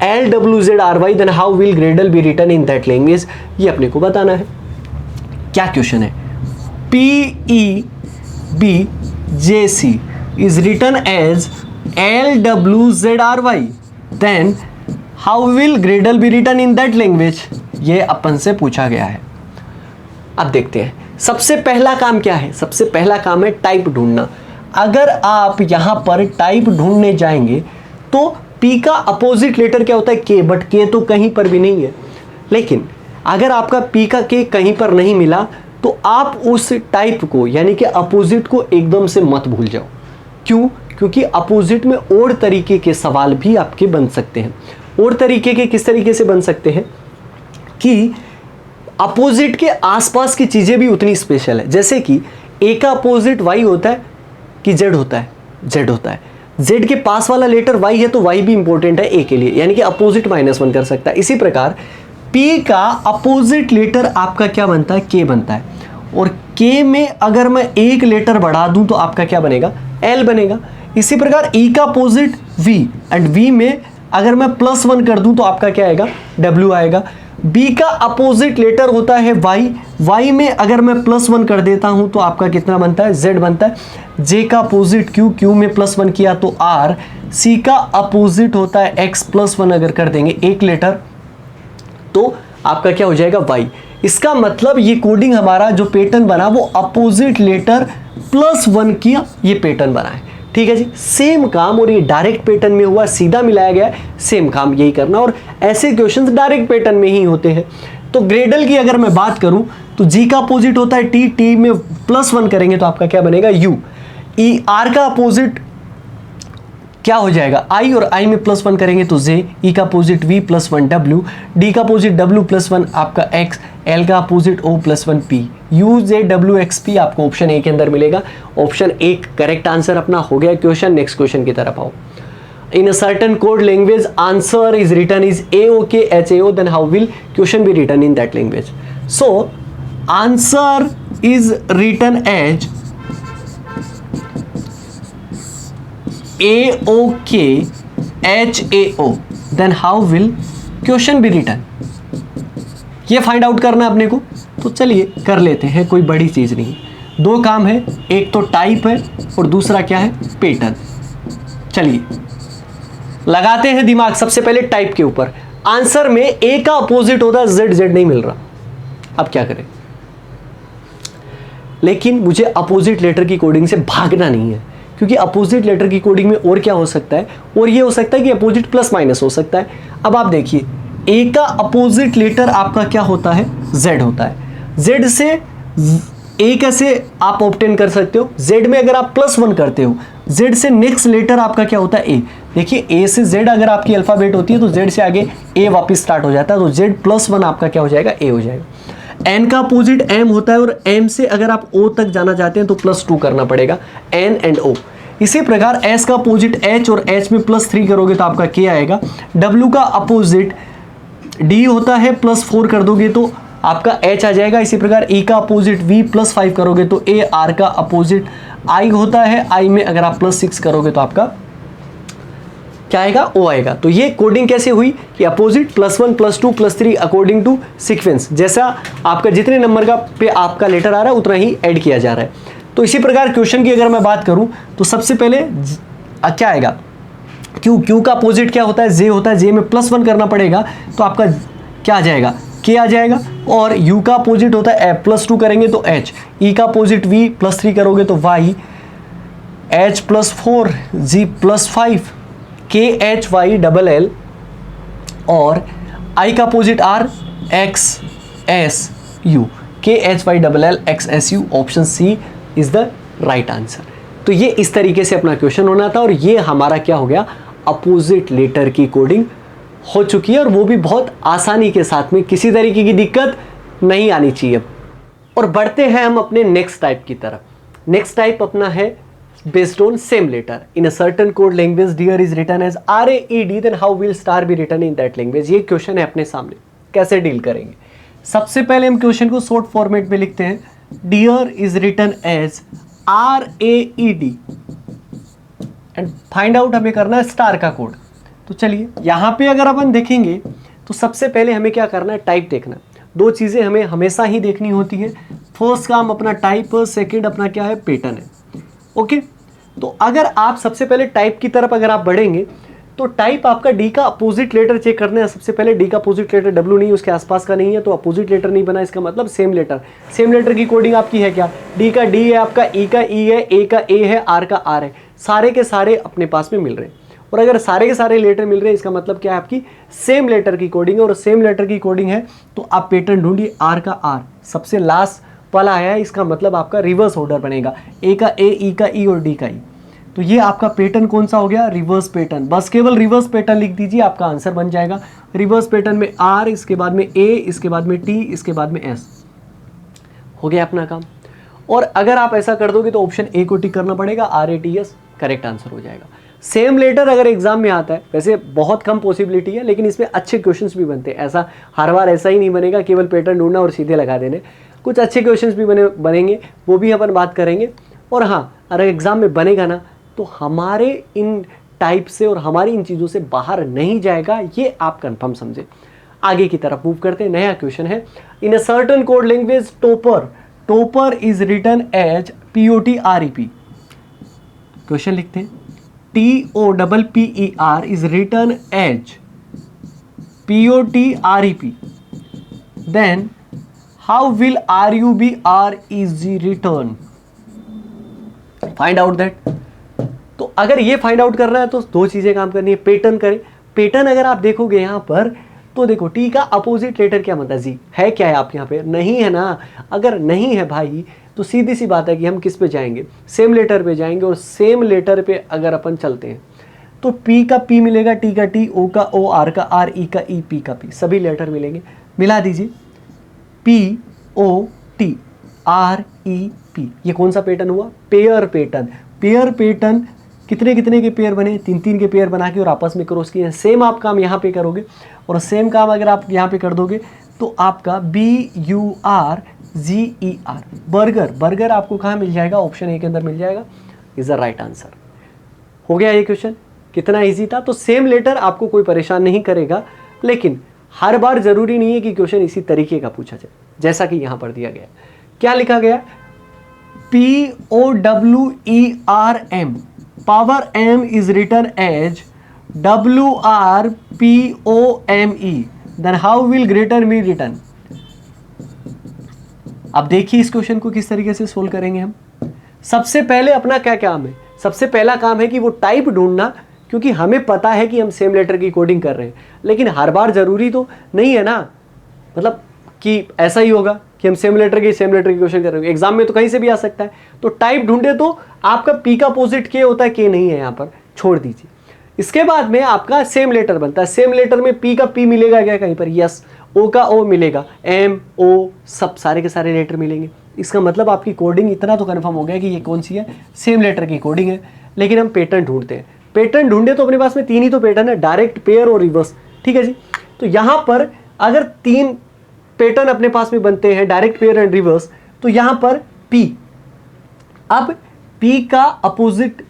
LWZRY, then how will cradle be written in that language. ये अपने को बताना है। क्या क्वेश्चन है, PEBJC is written as LWZRY, then how will cradle be written in that language. ये अपन से पूछा गया है। अब देखते हैं, सबसे पहला काम क्या है, सबसे पहला काम है टाइप ढूंढना। अगर आप यहां पर टाइप ढूंढने जाएंगे तो P का अपोजिट लेटर क्या होता है, K, बट K तो कहीं पर भी नहीं है। लेकिन अगर आपका P का K कहीं पर नहीं मिला तो आप उस टाइप को, यानी कि अपोजिट को एकदम से मत भूल जाओ। क्यों, क्योंकि अपोजिट में और तरीके के सवाल भी आपके बन सकते हैं। और तरीके के किस तरीके से बन सकते हैं कि अपोजिट के आसपास की चीजें भी उतनी स्पेशल है। जैसे कि ए का अपोजिट वाई होता है कि जेड होता है, जेड होता है। जेड के पास वाला लेटर वाई है तो वाई भी इंपॉर्टेंट है ए के लिए, यानी कि अपोजिट -1 कर सकता है। इसी प्रकार पी का अपोजिट लेटर आपका क्या बनता है, के बनता है। और के में अगर मैं एक लेटर बढ़ा दूं तो आपका क्या बनेगा, एल बनेगा। इसी प्रकार ई का अपोजिट वी, एंड वी में अगर मैं +1 कर दूं तो आपका क्या आएगा, डब्ल्यू आएगा। बी का अपोजिट लेटर होता है वाई, वाई में अगर मैं +1 कर देता हूं तो आपका कितना बनता है, जेड बनता है। जे का अपोजिट क्यू, क्यू में +1 किया तो आर। सी का अपोजिट होता है एक्स, +1 अगर कर देंगे एक लेटर तो आपका क्या हो जाएगा, वाई। इसका मतलब ये कोडिंग हमारा जो पैटर्न बना वो अपोजिट लेटर +1 किया ये पैटर्न बना है। ठीक है जी, सेम काम, और ये डायरेक्ट पैटर्न में हुआ, सीधा मिलाया गया, सेम काम यही करना, और ऐसे क्वेश्चंस डायरेक्ट पैटर्न में ही होते हैं। तो ग्रेडल की अगर मैं बात करूं तो जी का अपोजिट होता है टी, टी में +1 करेंगे तो आपका क्या बनेगा, यू। ई, आर का अपोजिट क्या हो जाएगा, आई, और आई में +1 करेंगे तो जे। ई का अपोजिट वी +1 डब्ल्यू। डी का अपोजिट डब्ल्यू +1 आपका एक्स। एल का opposite O +1 P. U J W X P आपको ऑप्शन ए के अंदर मिलेगा। ऑप्शन ए करेक्ट आंसर अपना हो गया क्वेश्चन। नेक्स्ट क्वेश्चन की तरफ आओ। In a certain code language answer is written is AOK HAO, then how will question be written in that language. So answer is written as AOK HAO, then how will question be written? ये find out करना है अपने को, तो चलिए कर लेते हैं, कोई बड़ी चीज नहीं। दो काम है, एक तो टाइप है और दूसरा क्या है, पैटर्न। चलिए लगाते हैं दिमाग सबसे पहले टाइप के ऊपर। आंसर में ए का अपोजिट होता है जेड, जेड नहीं मिल रहा, अब क्या करें। लेकिन मुझे अपोजिट लेटर की कोडिंग से भागना नहीं है, क्योंकि अपोजिट लेटर की कोडिंग में और क्या हो सकता है, और ये हो सकता है कि अपोजिट प्लस माइनस हो सकता है। अब आप देखिए ए का अपोजिट लेटर आपका क्या होता है, जेड होता है। जेड से ए कैसे आप ऑब्टेन कर सकते हो, जेड में अगर आप +1 करते हो, जेड से नेक्स्ट लेटर आपका क्या होता है, ए। देखिए ए से जेड अगर आपकी अल्फाबेट होती है तो जेड से आगे ए वापस स्टार्ट हो जाता है, तो जेड +1 आपका क्या हो जाएगा, ए हो जाएगा। एन का अपोजिट एम होता है, और एम से अगर आप ओ तक जाना चाहते हैं तो +2 करना पड़ेगा, एन एंड ओ। इसी प्रकार एस का अपोजिट एच, और एच में +3 करोगे तो आपका के आएगा। डब्ल्यू का अपोजिट डी होता है, +4 कर दोगे तो आपका एच आ जाएगा। इसी प्रकार ई का अपोजिट वी, +5 करोगे तो ए। आर का अपोजिट आई होता है, आई में अगर आप +6 करोगे तो आपका क्या आएगा, ओ आएगा। तो ये कोडिंग कैसे हुई कि अपोजिट +1 +2 +3 अकॉर्डिंग टू सीक्वेंस, जैसा आपका जितने नंबर का पे आपका लेटर आ रहा है उतना ही ऐड किया जा रहा है। तो इसी प्रकार क्वेश्चन की अगर मैं बात करूं तो सबसे पहले क्या आएगा, क्यू, क्यू का अपोजिट क्या होता है, जे होता है, जे में +1 करना पड़ेगा तो आपका क्या आ जाएगा, के आ जाएगा। और यू का अपोजिट होता है +2 करेंगे तो एच। ई का अपोजिट वी, +3 करोगे तो वाई। एच +4, जी +5, KHYLL। और आई का opposite R, XSU, KHYLL XSU। Option C is the right answer. तो ये इस तरीके से अपना क्वेश्चन होना था, और ये हमारा क्या हो गया, अपोजिट लेटर की कोडिंग हो चुकी है, और वो भी बहुत आसानी के साथ में, किसी तरीके की दिक्कत नहीं आनी चाहिए। और बढ़ते हैं हम अपने नेक्स्ट टाइप की तरफ। नेक्स्ट टाइप अपना है based on same letter in a certain code language dear is written as RAED, then how will star be written in that language। ये क्वेश्चन है अपने सामने, कैसे डील करेंगे। सबसे पहले हम क्वेश्चन को शॉर्ट फॉर्मेट में लिखते हैं, dear is written as RAED, and find out हमें करना है स्टार का कोड। तो चलिए यहाँ पे अगर अपन देखेंगे तो सबसे पहले हमें क्या करना है, टाइप देखना। दो चीजें हमें हमेशा ही देखनी होती है, फर्स्ट काम अपना टाइप, सेकेंड अपना क्या है, पैटर्न है। ओके, तो अगर आप सबसे पहले टाइप की तरफ अगर आप बढ़ेंगे तो टाइप आपका डी का अपोजिट लेटर चेक करना है। सबसे पहले डी का अपोजिट लेटर डब्ल्यू नहीं, उसके आसपास का नहीं है, तो अपोजिट लेटर नहीं बना, इसका मतलब सेम लेटर। सेम लेटर की कोडिंग आपकी है क्या, डी का डी है आपका, ई का ई है, ए का ए है, आर का आर है, सारे के सारे अपने पास में मिल रहे हैं। और अगर सारे के सारे लेटर मिल रहे हैं इसका मतलब क्या है, आपकी सेम लेटर की कोडिंग है। और सेम लेटर की कोडिंग है तो आप पैटर्न ढूंढिए, आर का आर सबसे लास्ट वाला आया है, इसका मतलब आपका रिवर्स ऑर्डर बनेगा, ए का ए, ई का ई और डी का ई। तो ये आपका पैटर्न कौन सा हो गया, रिवर्स पैटर्न। बस केवल रिवर्स पैटर्न लिख दीजिए, आपका आंसर बन जाएगा। रिवर्स पैटर्न में आर, इसके बाद में ए, इसके बाद में टी, इसके बाद में एस, हो गया अपना काम। और अगर आप ऐसा कर दोगे तो ऑप्शन ए को टिक करना पड़ेगा, RATS करेक्ट आंसर हो जाएगा। सेम लेटर अगर एग्जाम में आता है, वैसे बहुत कम पॉसिबिलिटी है, लेकिन इसमें अच्छे क्वेश्चंस भी बनते हैं। ऐसा हर बार ऐसा ही नहीं बनेगा केवल पैटर्न ढूंढना और सीधे लगा देने, कुछ अच्छे क्वेश्चंस भी बनेंगे, वो भी अपन बात करेंगे। और हाँ, अगर एग्जाम में बनेगा ना तो हमारे इन टाइप से और हमारी इन चीज़ों से बाहर नहीं जाएगा, ये आप कंफर्म समझे। आगे की तरफ मूव करते हैं। नया क्वेश्चन है, in a certain code language topper is written as POTREP। Question लिखते हैं, TOPPER is written as POTREP, then how will RUBREG return? Find out that. तो अगर ये फाइंड आउट करना है तो दो चीजें काम करनी है, पैटर्न करें। पैटर्न अगर आप देखोगे यहां पर तो देखो टी का अपोजिट लेटर क्या बनता है, जी है क्या है आप यहाँ पे, नहीं है ना। अगर नहीं है भाई तो सीधी सी बात है कि हम किस पे जाएंगे, सेम लेटर पे जाएंगे। और सेम लेटर पे अगर अपन चलते हैं तो पी का पी मिलेगा, टी का टी, ओ का ओ, आर का आर, ई का ई, पी का पी, सभी लेटर मिलेंगे। मिला दीजिए, POTREP। ये कौन सा पैटर्न हुआ, पेयर पैटर्न। पेयर पैटर्न कितने कितने के पेयर बने, 3-3 के पेयर बना के और आपस में क्रॉस किए। सेम आप काम यहाँ पे करोगे और सेम काम अगर आप यहाँ पे कर दोगे तो आपका BURGER बर्गर आपको कहाँ मिल जाएगा, ऑप्शन ए के अंदर मिल जाएगा, इज द राइट आंसर। हो गया ये क्वेश्चन, कितना इजी था। तो सेम लेटर आपको कोई परेशान नहीं करेगा, लेकिन हर बार जरूरी नहीं है कि क्वेश्चन इसी तरीके का पूछा जाए जैसा कि यहां पर दिया गया। क्या लिखा गया, POWERM, power M is written as WRPOME, then how will greater me return? अब देखिए इस क्वेश्चन को किस तरीके से सोल्व करेंगे हम। सबसे पहले अपना क्या काम है, सबसे पहला काम है कि वो टाइप ढूंढना, क्योंकि हमें पता है कि हम सेम लेटर की कोडिंग कर रहे हैं, लेकिन हर बार जरूरी तो नहीं है ना, मतलब कि ऐसा ही होगा कि हम सेम लेटर की क्वेश्चन कर रहे हैं। एग्जाम में तो कहीं से भी आ सकता है। तो टाइप ढूंढे तो आपका पी का अपोजिट के होता है, के नहीं है, यहां पर छोड़ दीजिए। इसके बाद में आपका सेम लेटर बनता है, सेम लेटर में पी का पी मिलेगा क्या कहीं पर, यस, ओ का ओ मिलेगा, एम ओ सब सारे के सारे लेटर मिलेंगे। इसका मतलब आपकी कोडिंग इतना तो कंफर्म हो गया कि ये कौन सी है, सेम लेटर की कोडिंग है। लेकिन हम पैटर्न ढूंढते हैं, पैटर्न ढूंढे तो अपने पास में 3 ही तो पैटर्न है, डायरेक्ट, पेयर और रिवर्स, ठीक है जी। तो यहां पर अगर 3 पैटर्न अपने पास में बनते हैं, डायरेक्ट, पेयर एंड रिवर्स, तो यहां पर पी, अब पी का अपोजिट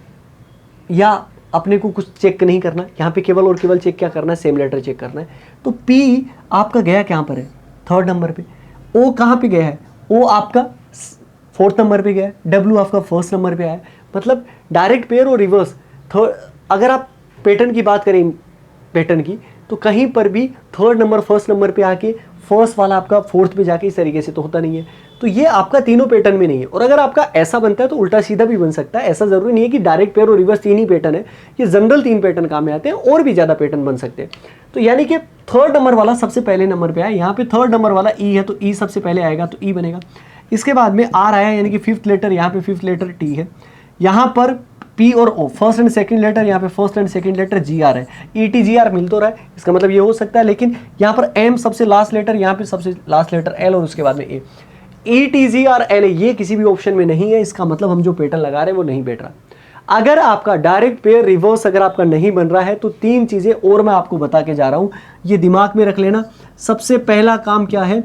या अपने को कुछ चेक नहीं करना, यहां पे केवल और केवल चेक क्या करना है, सेम लेटर चेक करना है। तो पी आपका गया कहां पर है, 3rd नंबर पे। ओ कहां पे गया है, ओ आपका 4th नंबर पे गया है, डब्ल्यू आपका 1st नंबर पे आया है। मतलब डायरेक्ट, पेयर और रिवर्स, अगर आप पैटर्न की बात करें पैटर्न की, तो कहीं पर भी 3rd नंबर 1st नंबर पे आके फर्स्ट वाला आपका 4th पे जाके इस तरीके से तो होता नहीं है। तो ये आपका तीनों पैटर्न में नहीं है। और अगर आपका ऐसा बनता है तो उल्टा सीधा भी बन सकता है, ऐसा जरूरी नहीं है कि डायरेक्ट, पेयर और रिवर्स 3 ही पैटर्न है, ये जनरल 3 पैटर्न काम में आते हैं, और भी ज्यादा पैटर्न बन सकते हैं। तो यानी कि 3rd नंबर वाला सबसे पहले नंबर पे आया, यहाँ पे 3rd नंबर वाला ई है तो ई सबसे पहले आएगा, तो ई बनेगा। इसके बाद में आर आया, यानी कि 5th लेटर, यहाँ पे 5th लेटर टी है, यहाँ पर पी और ओ, 1st एंड 2nd लेटर, यहाँ पे 1st and 2nd letter G R है, ETGR मिल तो रहा है, इसका मतलब ये हो सकता है। लेकिन यहाँ पर एम सबसे लास्ट लेटर, यहाँ पे सबसे लास्ट लेटर एल, और उसके बाद में ए, ETGR ये किसी भी ऑप्शन में नहीं है। इसका मतलब हम जो पैटर्न लगा रहे हैं वो नहीं बैठ रहा। अगर आपका डायरेक्ट, पेयर, रिवर्स अगर आपका नहीं बन रहा है तो 3 चीजें और मैं आपको बता के जा रहा हूं, ये दिमाग में रख लेना। सबसे पहला काम क्या है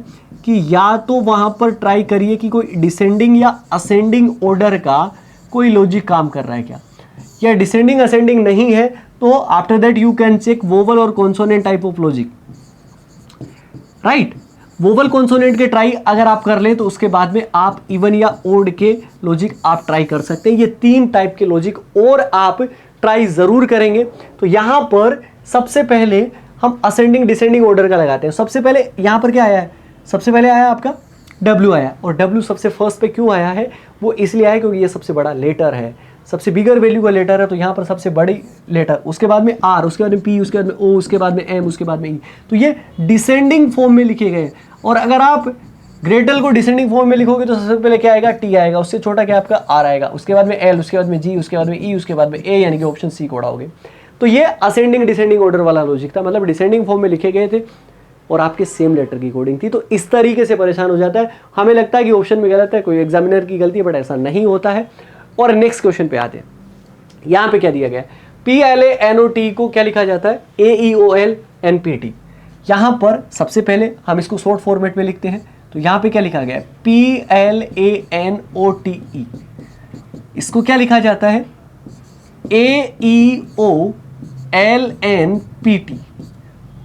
कि या तो वहां पर ट्राई करिए कि कोई डिसेंडिंग या असेंडिंग ऑर्डर का कोई लॉजिक काम कर रहा है क्या, या डिसेंडिंग असेंडिंग नहीं है तो after that you can check vowel और consonant type of logic, right. Vowel consonant के ट्राई अगर आप कर लें तो उसके बाद में आप इवन या ओड के लॉजिक आप ट्राई कर सकते हैं। ये 3 टाइप के लॉजिक और आप ट्राई जरूर करेंगे। तो यहां पर सबसे पहले हम असेंडिंग डिसेंडिंग ऑर्डर का लगाते हैं। सबसे पहले यहां पर क्या आया है, सबसे पहले आया आपका W आया, और W सबसे फर्स्ट पे क्यों आया है, वो इसलिए आया क्योंकि ये सबसे बड़ा लेटर है, सबसे बिगर वैल्यू का लेटर है, तो यहाँ पर सबसे बड़ी लेटर, उसके बाद में R, उसके बाद में P, उसके बाद में O, उसके बाद में M, उसके बाद में E। तो ये डिसेंडिंग फॉर्म में लिखे गए। और अगर आप ग्रेटल को डिसेंडिंग फॉर्म में लिखोगे तो सबसे पहले क्या आएगा, T आएगा, उससे छोटा क्या आपका R आएगा, उसके बाद में L, उसके बाद में G, उसके बाद में E, उसके बाद में A, यानी कि ऑप्शन C को उड़ाओगे। तो ये असेंडिंग डिसेंडिंग ऑर्डर वाला लॉजिक था, मतलब डिसेंडिंग फॉर्म में लिखे गए थे और आपके सेम लेटर की कोडिंग थी। तो इस तरीके से परेशान हो जाता है, हमें लगता है कि ऑप्शन में गलत है, कोई एग्जामिनर की गलती है, बट ऐसा नहीं होता है। और नेक्स्ट क्वेश्चन पे आते हैं। यहां पे क्या दिया गया है, PLANOT को क्या लिखा जाता है, AEOLNPT। यहां पर सबसे पहले हम इसको शॉर्ट फॉर्मेट में लिखते हैं। तो यहां पे क्या लिखा गया है, PLANOTE। इसको क्या लिखा जाता है, AEOLNPT।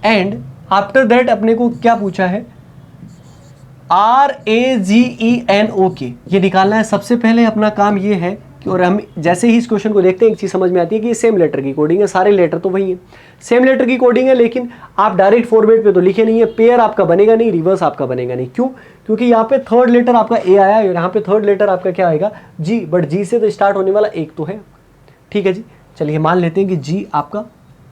एंड आफ्टर दैट अपने को क्या पूछा है, RAGENOK ये निकालना है। सबसे पहले अपना काम ये है कि, और हम जैसे ही इस क्वेश्चन को देखते हैं एक चीज समझ में आती है कि ये सेम लेटर की कोडिंग है, सारे लेटर तो वही है, सेम लेटर की कोडिंग है, लेकिन आप डायरेक्ट फॉर्मेट पे तो लिखे नहीं है, पेयर आपका बनेगा नहीं, रिवर्स आपका बनेगा नहीं। क्यों? क्योंकि यहाँ पे थर्ड लेटर आपका ए आया है, यहाँ पे थर्ड लेटर आपका क्या आएगा, जी, बट जी से तो स्टार्ट होने वाला एक तो है। ठीक है जी, चलिए मान लेते हैं कि जी आपका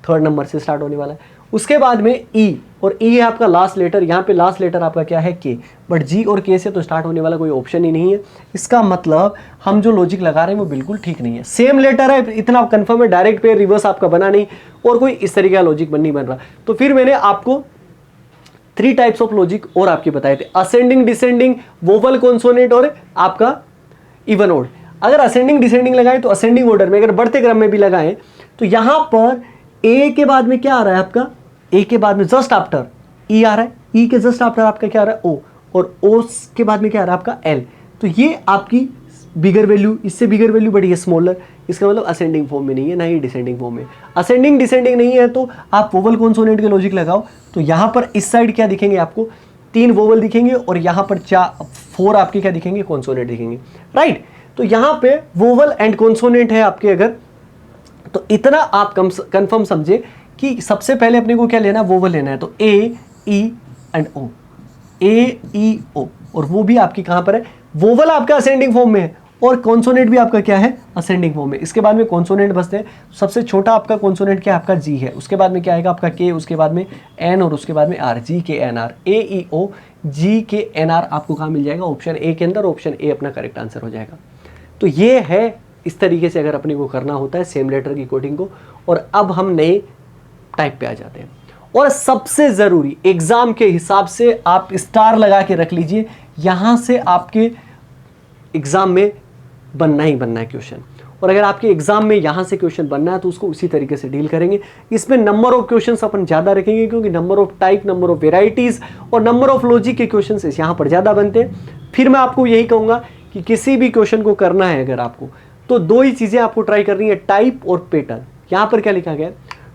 थर्ड नंबर से स्टार्ट होने वाला है। उसके बाद में ई, और ई है आपका लास्ट लेटर, यहाँ पे लास्ट लेटर आपका क्या है, के, बट जी और के से तो स्टार्ट होने वाला कोई ऑप्शन ही नहीं है। इसका मतलब हम जो लॉजिक लगा रहे हैं वो बिल्कुल ठीक नहीं है। सेम लेटर है, इतना कंफर्म है, डायरेक्ट पे रिवर्स आपका बना नहीं, और कोई इस तरीके का लॉजिक नहीं बन रहा। तो फिर मैंने आपको 3 टाइप्स ऑफ लॉजिक और आपके बताए थे, असेंडिंग, डिसेंडिंग, वोवल, कॉन्सोनेंट और आपका इवन ओड। अगर असेंडिंग डिसेंडिंग लगाएं तो असेंडिंग ऑर्डर में, अगर बढ़ते क्रम में भी लगाएं तो यहां पर ए के बाद में क्या आ रहा है आपका, ए के बाद में जस्ट आफ्टर ई आ रहा है, ई के जस्ट आफ्टर आपका क्या आ रहा है, ओ, और ओ के बाद में क्या आ रहा है आपका एल। तो ये आपकी बिगर वैल्यू, इससे बिगर वैल्यू बड़ी है, स्मॉलर, इसका मतलब असेंडिंग फॉर्म में नहीं है, ना ही डिसेंडिंग फॉर्म में। असेंडिंग डिसेंडिंग नहीं है तो आप वोवल कॉन्सोनेंट के लॉजिक लगाओ, तो यहां पर इस साइड क्या दिखेंगे आपको, 3 वोवल दिखेंगे, और यहां पर 4 आपके क्या दिखेंगे, कॉन्सोनेंट दिखेंगे, राइट। तो यहां पे वोवल एंड कॉन्सोनेंट है आपके, अगर तो इतना आप कंफर्म समझे कि सबसे पहले अपने को क्या लेना है, वोवल लेना है। तो ए, ई एंड ओ, ए, ई, ओ, और वो भी आपकी कहां पर है, वोवल आपका असेंडिंग फॉर्म में है, और कॉन्सोनेंट भी आपका क्या है, असेंडिंग फॉर्म में। इसके बाद में कॉन्सोनेंट बसते हैं, सबसे छोटा आपका कॉन्सोनेंट क्या है, आपका जी है, उसके बाद में क्या आएगा आपका के, उसके बाद में एन, और उसके बाद में आर, जी के एन आर, ए, ई, ओ, जी के एन आर आपको कहां मिल जाएगा, ऑप्शन ए के अंदर। ऑप्शन ए अपना करेक्ट आंसर हो जाएगा। तो ये है, इस तरीके से अगर अपने को करना होता है सेम लेटर की कोडिंग को। और अब हम नए टाइप पे आ जाते हैं, और सबसे जरूरी एग्जाम के हिसाब से आप स्टार लगा के रख लीजिए, यहां से आपके एग्जाम में बनना ही बनना है क्वेश्चन। और अगर आपके एग्जाम में यहां से क्वेश्चन बनना है तो उसको उसी तरीके से डील करेंगे। इसमें नंबर ऑफ क्वेश्चंस अपन ज्यादा रखेंगे, क्योंकि number of type, number of varieties और नंबर ऑफ लॉजिक के क्वेश्चंस यहां पर ज्यादा बनते हैं। फिर मैं आपको यही कहूंगा कि किसी भी क्वेश्चन को करना है अगर आपको, तो 2 ही चीजें आपको ट्राई करनी है, टाइप और पैटर्न। यहां पर क्या लिखा गया,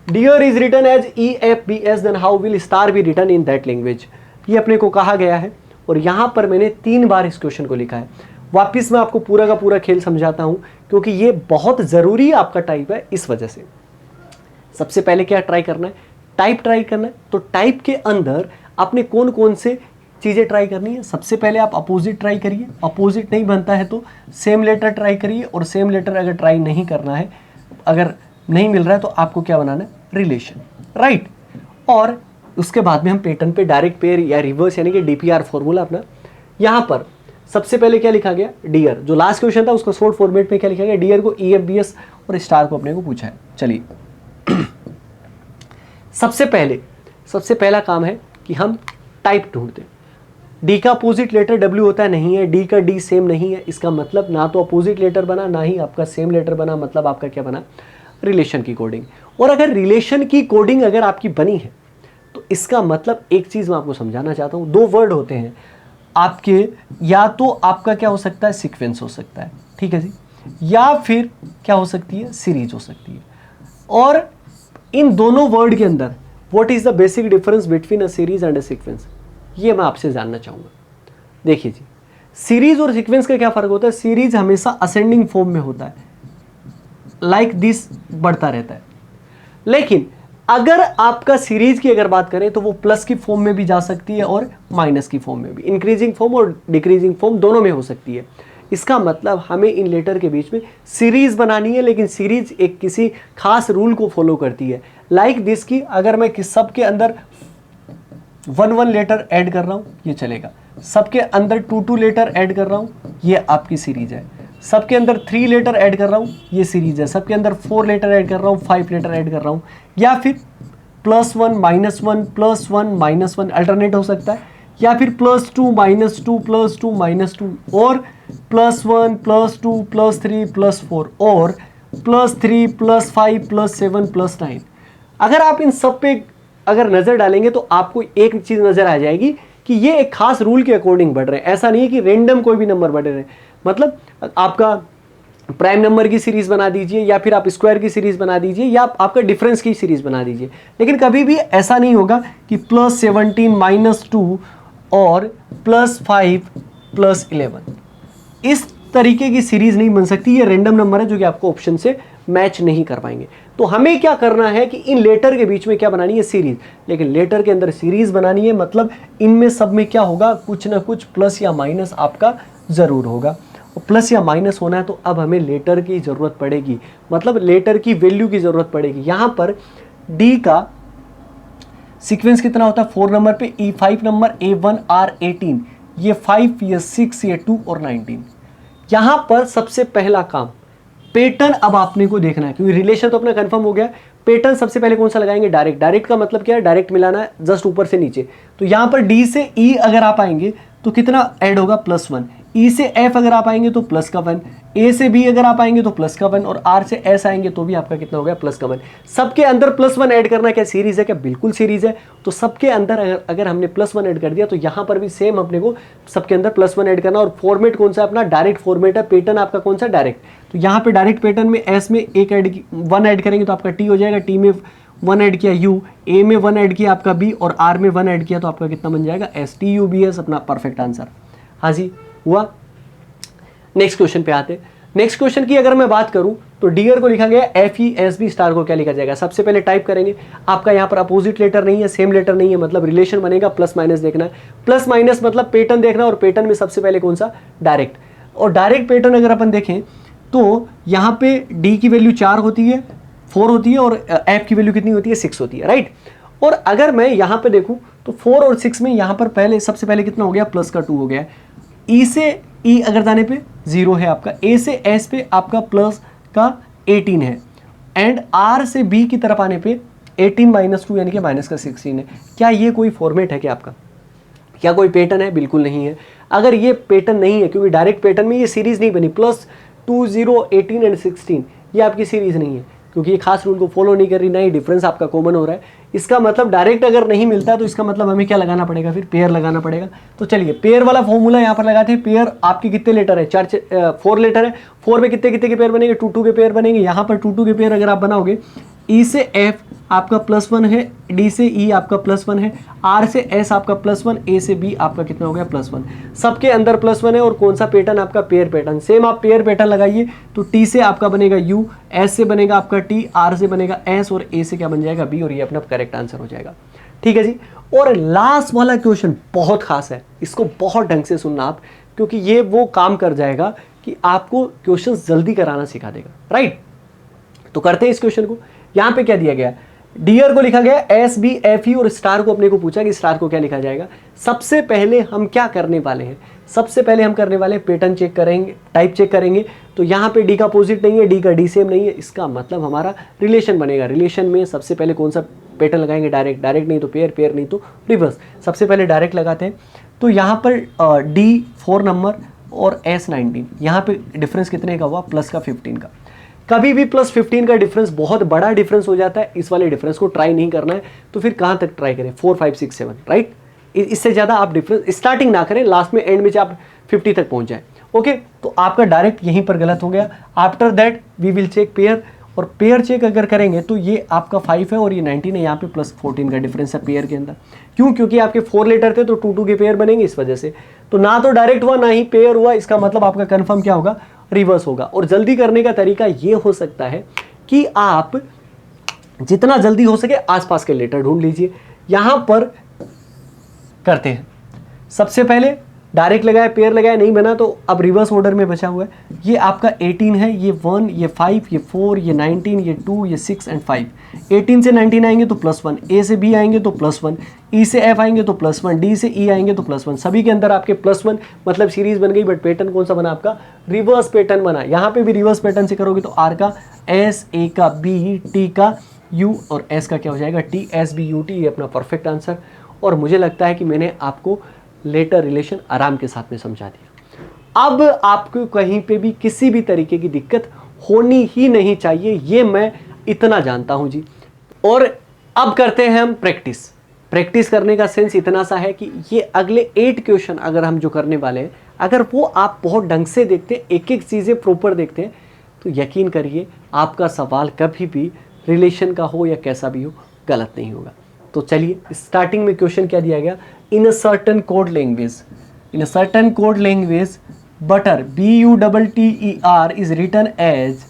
dear is written as EFBS, then how will star be written in that language, ये अपने को कहा गया है। और यहां पर मैंने 3 बार इस क्वेश्चन को लिखा है। वापिस मैं आपको पूरा का पूरा खेल समझाता हूं, क्योंकि ये बहुत जरूरी आपका टाइप है, इस वजह से। सबसे पहले क्या ट्राई करना है, टाइप ट्राई करना है। तो टाइप के अंदर आपने कौन कौन से चीज़ें ट्राई करनी है, सबसे पहले आप अपोजिट ट्राई करिए, अपोजिट नहीं बनता है तो सेम लेटर ट्राई करिए, और सेम लेटर अगर ट्राई नहीं करना है, अगर नहीं मिल रहा है तो आपको क्या बनाना है, रिलेशन, राइट। और उसके बाद में हम पैटर्न पे डायरेक्ट पेयर या रिवर्स यानी कि DPR फॉर्मूला अपना। यहाँ पर सबसे पहले क्या लिखा गया, डियर, जो लास्ट क्वेश्चन था उसका शॉर्ट फॉर्मेट में क्या लिखा गया, डियर को EFBS और स्टार को अपने को पूछा है। चलिए सबसे पहला काम है कि हम टाइप ढूंढते हैं। डी का अपोजिट लेटर डब्ल्यू होता है, नहीं है, डी का डी सेम नहीं है, इसका मतलब ना तो अपोजिट लेटर बना ना ही आपका सेम लेटर बना, मतलब आपका क्या बना, रिलेशन की कोडिंग। और अगर रिलेशन की कोडिंग अगर आपकी बनी है तो इसका मतलब एक चीज मैं आपको समझाना चाहता हूं, 2 वर्ड होते हैं आपके, या तो आपका क्या हो सकता है, सीक्वेंस हो सकता है, ठीक है जी, या फिर क्या हो सकती है, सीरीज हो सकती है। और इन दोनों वर्ड के अंदर what is the basic difference between a series and a sequence, ये मैं आपसे जानना चाहूंगा। देखिए जी, सीरीज और सीक्वेंस का क्या फर्क होता है, सीरीज हमेशा असेंडिंग फॉर्म में होता है, लाइक दिस बढ़ता रहता है। लेकिन अगर आपका सीरीज की अगर बात करें तो वो प्लस की फॉर्म में भी जा सकती है और माइनस की फॉर्म में भी, इंक्रीजिंग फॉर्म और डिक्रीजिंग फॉर्म दोनों में हो सकती है। इसका मतलब हमें इन लेटर के बीच में सीरीज बनानी है, लेकिन सीरीज एक किसी खास रूल को फॉलो करती है, लाइक दिस की अगर मैं सब के अंदर 1 लेटर ऐड कर रहा हूं ये चलेगा, सबके अंदर 2 लेटर ऐड कर रहा हूं ये आपकी सीरीज है, सबके अंदर 3 लेटर ऐड कर रहा हूं ये सीरीज है, सबके अंदर 4 लेटर ऐड कर रहा हूं, 5 लेटर ऐड कर रहा हूं, या फिर +1 -1 +1 -1 अल्टरनेट हो सकता है, या फिर +2 -2 +2 -2 और +1 +2 +3 +4 और +3 +5 +7 +9। अगर आप इन सब पे अगर नजर डालेंगे तो आपको एक चीज नजर आ जाएगी कि ये एक खास रूल के अकॉर्डिंग बढ़ रहे हैं, ऐसा नहीं है कि रेंडम कोई भी नंबर बढ़ रहे हैं। मतलब आपका प्राइम नंबर की सीरीज बना दीजिए, या फिर आप स्क्वायर की सीरीज बना दीजिए, या आपका डिफरेंस की सीरीज बना दीजिए। लेकिन कभी भी ऐसा नहीं होगा कि +17 -2 और +5 +11, इस तरीके की सीरीज नहीं बन सकती। ये रैंडम नंबर है जो कि आपको ऑप्शन से मैच नहीं कर पाएंगे। तो हमें क्या करना है कि इन लेटर के बीच में क्या बनानी है, सीरीज। लेकिन लेटर के अंदर सीरीज बनानी है, मतलब इनमें सब में क्या होगा, कुछ ना कुछ प्लस या माइनस आपका जरूर होगा। और प्लस या माइनस होना है तो अब हमें लेटर की जरूरत पड़ेगी, मतलब लेटर की वैल्यू की जरूरत पड़ेगी। यहां पर डी का सीक्वेंस कितना होता है, 4 नंबर पे, E5 नंबर, A1 R18, ये 5, ये 6, ये 2 और 19। यहां पर सबसे पहला काम पैटर्न अब आपने को देखना है, क्योंकि रिलेशन तो अपना कंफर्म हो गया। पैटर्न सबसे पहले कौन सा लगाएंगे, डायरेक्ट। डायरेक्ट का मतलब क्या है, डायरेक्ट मिलाना है, जस्ट ऊपर से नीचे। तो यहां पर डी से ई अगर आप आएंगे तो कितना ऐड होगा, +1। ई से एफ अगर आप आएंगे तो प्लस का 1, ए से बी अगर आप आएंगे तो प्लस का 1, और आर से एस आएंगे तो भी आपका कितना हो गया, प्लस का 1। सबके अंदर +1 ऐड करना क्या सीरीज है, क्या बिल्कुल सीरीज है। तो सबके अंदर अगर हमने +1 ऐड कर दिया तो यहां पर भी सेम अपने को सबके अंदर +1 ऐड करना। और फॉर्मेट कौन सा अपना, डायरेक्ट फॉर्मेट है। पैटर्न आपका कौन सा, डायरेक्ट। तो यहां पे डायरेक्ट पैटर्न में एस में 1 ऐड करेंगे तो आपका टी हो जाएगा, टी में 1 ऐड किया यू, ए में 1 ऐड किया आपका बी, और आर में 1 ऐड किया तो आपका कितना बन जाएगा, S. T U B S अपना परफेक्ट आंसर। हाँ जी, हुआ। नेक्स्ट क्वेश्चन पे आते हैं। नेक्स्ट क्वेश्चन की अगर मैं बात करूं तो डियर को लिखा गया FESB स्टार को क्या लिखा जाएगा। सबसे पहले टाइप करेंगे, आपका यहां पर अपोजिट लेटर नहीं है, सेम लेटर नहीं है, मतलब रिलेशन बनेगा, प्लस माइनस देखना है। प्लस माइनस मतलब पैटर्न देखना, और पैटर्न में सबसे पहले कौन सा, डायरेक्ट। और डायरेक्ट पैटर्न अगर अपन देखें तो यहां पे डी की वैल्यू 4 होती है, 4 होती है, और एफ की वैल्यू कितनी होती है, 6 होती है, राइट। और अगर मैं यहां पे देखूं तो 4 और 6 में यहां पर पहले सबसे पहले कितना हो गया, प्लस का 2 हो गया। ई से ई अगर जाने पे 0 है आपका, ए से एस पे आपका प्लस का 18 है, एंड आर से बी की तरफ आने पे 18 - 2 यानी कि माइनस का 16 है। क्या ये कोई फॉर्मेट है क्या आपका, क्या कोई पैटर्न है, बिल्कुल नहीं है। अगर ये पैटर्न नहीं है, क्योंकि डायरेक्ट पैटर्न में ये सीरीज नहीं बनी, +2 0 18 एंड 16, ये आपकी सीरीज नहीं है, क्योंकि ये खास रूल को फॉलो नहीं कर रही, ना ही डिफरेंस आपका कॉमन हो रहा है। इसका मतलब डायरेक्ट अगर नहीं मिलता तो इसका मतलब हमें क्या लगाना पड़ेगा, फिर पेयर लगाना पड़ेगा। तो चलिए पेयर वाला फॉर्मूला यहाँ पर लगाते हैं। पेयर आपके कितने लेटर है, 4 लेटर है, 4 में कितने कितने के पेयर बनेंगे, 2 के पेयर बनेंगे। यहाँ पर 2 के पेयर अगर आप बनाओगे, ई से एफ आपका +1 है, डी से ई आपका +1 है, आर से एस आपका +1, ए से बी आपका कितना हो गया, +1। सबके अंदर +1 है, और कौन सा पैटर्न आपका, पेयर पैटर्न। सेम आप पेयर पैटर्न लगाइए तो टी से आपका बनेगा यू, एस से बनेगा आपका टी, आर से बनेगा एस, और ए से क्या बन जाएगा, बी, और ये अपना करेक्ट आंसर हो जाएगा। ठीक है जी। और लास्ट वाला क्वेश्चन बहुत खास है, इसको बहुत ढंग से सुनना आप, क्योंकि ये वो काम कर जाएगा कि आपको क्वेश्चन जल्दी कराना सिखा देगा, राइट। तो करते हैं इस क्वेश्चन को। यहां पे क्या दिया गया, डियर को लिखा गया SBFE, और स्टार को अपने को पूछा कि स्टार को क्या लिखा जाएगा। सबसे पहले हम क्या करने वाले हैं, सबसे पहले हम करने वाले पैटर्न चेक करेंगे, टाइप चेक करेंगे। तो यहाँ पे डी का अपोजिट नहीं है, डी का डी सेम नहीं है, इसका मतलब हमारा रिलेशन बनेगा। रिलेशन में सबसे पहले कौन सा पैटर्न लगाएंगे, डायरेक्ट। डायरेक्ट नहीं तो पेयर, पेयर नहीं तो रिवर्स। सबसे पहले डायरेक्ट लगाते हैं। तो यहाँ पर D 4 नंबर और S 19, यहाँ पे डिफरेंस कितने का हुआ, प्लस का 15 का। कभी भी +15 का डिफरेंस बहुत बड़ा डिफरेंस हो जाता है, इस वाले डिफरेंस को ट्राई नहीं करना है। तो फिर कहाँ तक ट्राई करें, 4 5 6 7, राइट। इससे ज़्यादा आप डिफरेंस स्टार्टिंग ना करें, लास्ट में एंड में आप 50 तक पहुंच जाए। ओके, तो आपका डायरेक्ट यहीं पर गलत हो गया। After that we will check pair, और पेयर चेक अगर करेंगे तो ये आपका 5 है और ये 19 है, यहाँ पे +14 का डिफरेंस है पेयर के अंदर। क्यों, क्योंकि आपके 4 लेटर थे तो 2 के पेयर बनेंगे, इस वजह से। तो ना तो डायरेक्ट हुआ ना ही पेयर हुआ, इसका मतलब आपका कंफर्म क्या होगा, रिवर्स होगा। और जल्दी करने का तरीका ये हो सकता है कि आप जितना जल्दी हो सके आसपास के लेटर ढूंढ लीजिए। यहां पर करते हैं, सबसे पहले डायरेक्ट लगाया, पेयर लगाया, नहीं बना तो अब रिवर्स ऑर्डर में बचा हुआ है। ये आपका 18 है, ये 1, ये 5, ये 4, ये 19, ये 2, ये 6 एंड 5। 18 से 19 आएंगे तो +1, ए से बी आएंगे तो +1, ई से एफ आएंगे तो +1, डी से ई आएंगे तो +1। सभी के अंदर आपके +1, मतलब सीरीज बन गई। बट पैटर्न कौन सा बना आपका, रिवर्स पैटर्न बना। यहाँ पे भी रिवर्स पैटर्न से करोगे तो आर का एस, ए का बी, टी का यू, और एस का क्या हो जाएगा, T, S B U T. ये अपना परफेक्ट आंसर। और मुझे लगता है कि मैंने आपको लेटर रिलेशन आराम के साथ में समझा दिया। अब आपको कहीं पे भी किसी भी तरीके की दिक्कत होनी ही नहीं चाहिए, ये मैं इतना जानता हूं जी। और अब करते हैं हम प्रैक्टिस। प्रैक्टिस करने का सेंस इतना सा है कि ये अगले 8 क्वेश्चन अगर हम जो करने वाले हैं, अगर वो आप बहुत ढंग से देखते हैं, एक एक चीज़ें प्रॉपर देखते हैं, तो यकीन करिए आपका सवाल कभी भी रिलेशन का हो या कैसा भी हो गलत नहीं होगा। तो चलिए स्टार्टिंग में क्वेश्चन क्या दिया गया, in a certain code language, in a certain code language butter BUTTER is written as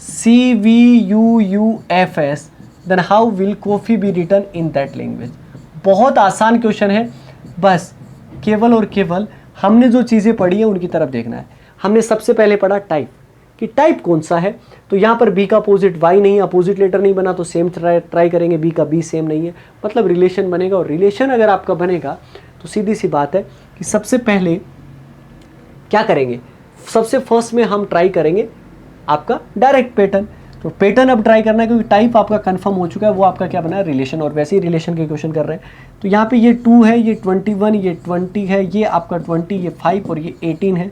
CVUUFS, then how will coffee be written in that language. बहुत आसान क्वेश्चन है, बस केवल और केवल हमने जो चीज़ें पढ़ी है उनकी तरफ देखना है। हमने सबसे पहले पढ़ा टाइप, कि टाइप कौन सा है, तो यहाँ पर बी का अपोजिट वाई नहीं है, अपोजिट लेटर नहीं बना तो सेम ट्राई करेंगे, बी का बी सेम नहीं है, मतलब रिलेशन बनेगा। और रिलेशन अगर आपका बनेगा तो सीधी सी बात है कि सबसे पहले क्या करेंगे, सबसे फर्स्ट में हम ट्राई करेंगे आपका डायरेक्ट पैटर्न। तो पैटर्न अब ट्राई करना है क्योंकि टाइप आपका कंफर्म हो चुका है, वो आपका क्या बना है, रिलेशन। और वैसे ही रिलेशन के क्वेश्चन कर रहे हैं। तो यहाँ पे ये 2 है, ये 21, ये 20 है, ये आपका 20, ये 5 और ये 18 है।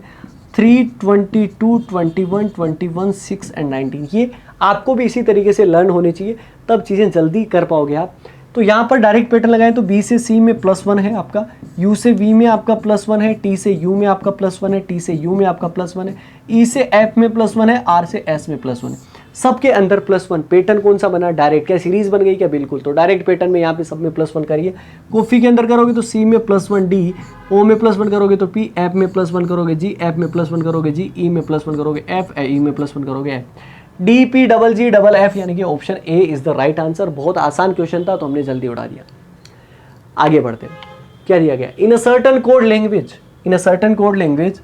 3, 22, 21, 21, 6 एंड 19, ये आपको भी इसी तरीके से लर्न होने चाहिए, तब चीज़ें जल्दी कर पाओगे आप। तो यहाँ पर डायरेक्ट पैटर्न लगाएं तो बी से सी में +1 है आपका, यू से वी में आपका +1 है, टी से यू में आपका +1 है, टी से यू में आपका +1 है, ई से एफ में +1 है, आर से एस में +1 है, सबके अंदर +1। पैटर्न कौन सा बना, डायरेक्ट। क्या सीरीज बन गई क्या, बिल्कुल। तो डायरेक्ट पैटर्न में यहाँ पे सब में +1 करिए। कॉफी के अंदर करोगे तो सी में +1 डी, ओ में +1 करोगे तो पी, एफ में +1 करोगे जी, एफ में +1 करोगे जी, ई में +1 करोगे एफ, ई में +1 करोगे एफ, डी पी डबल जी डबल एफ, यानी कि option A is the right answer. बहुत आसान क्वेश्चन था तो हमने जल्दी उड़ा दिया। आगे बढ़ते हैं, क्या दिया गया, in a certain code language, in a certain code language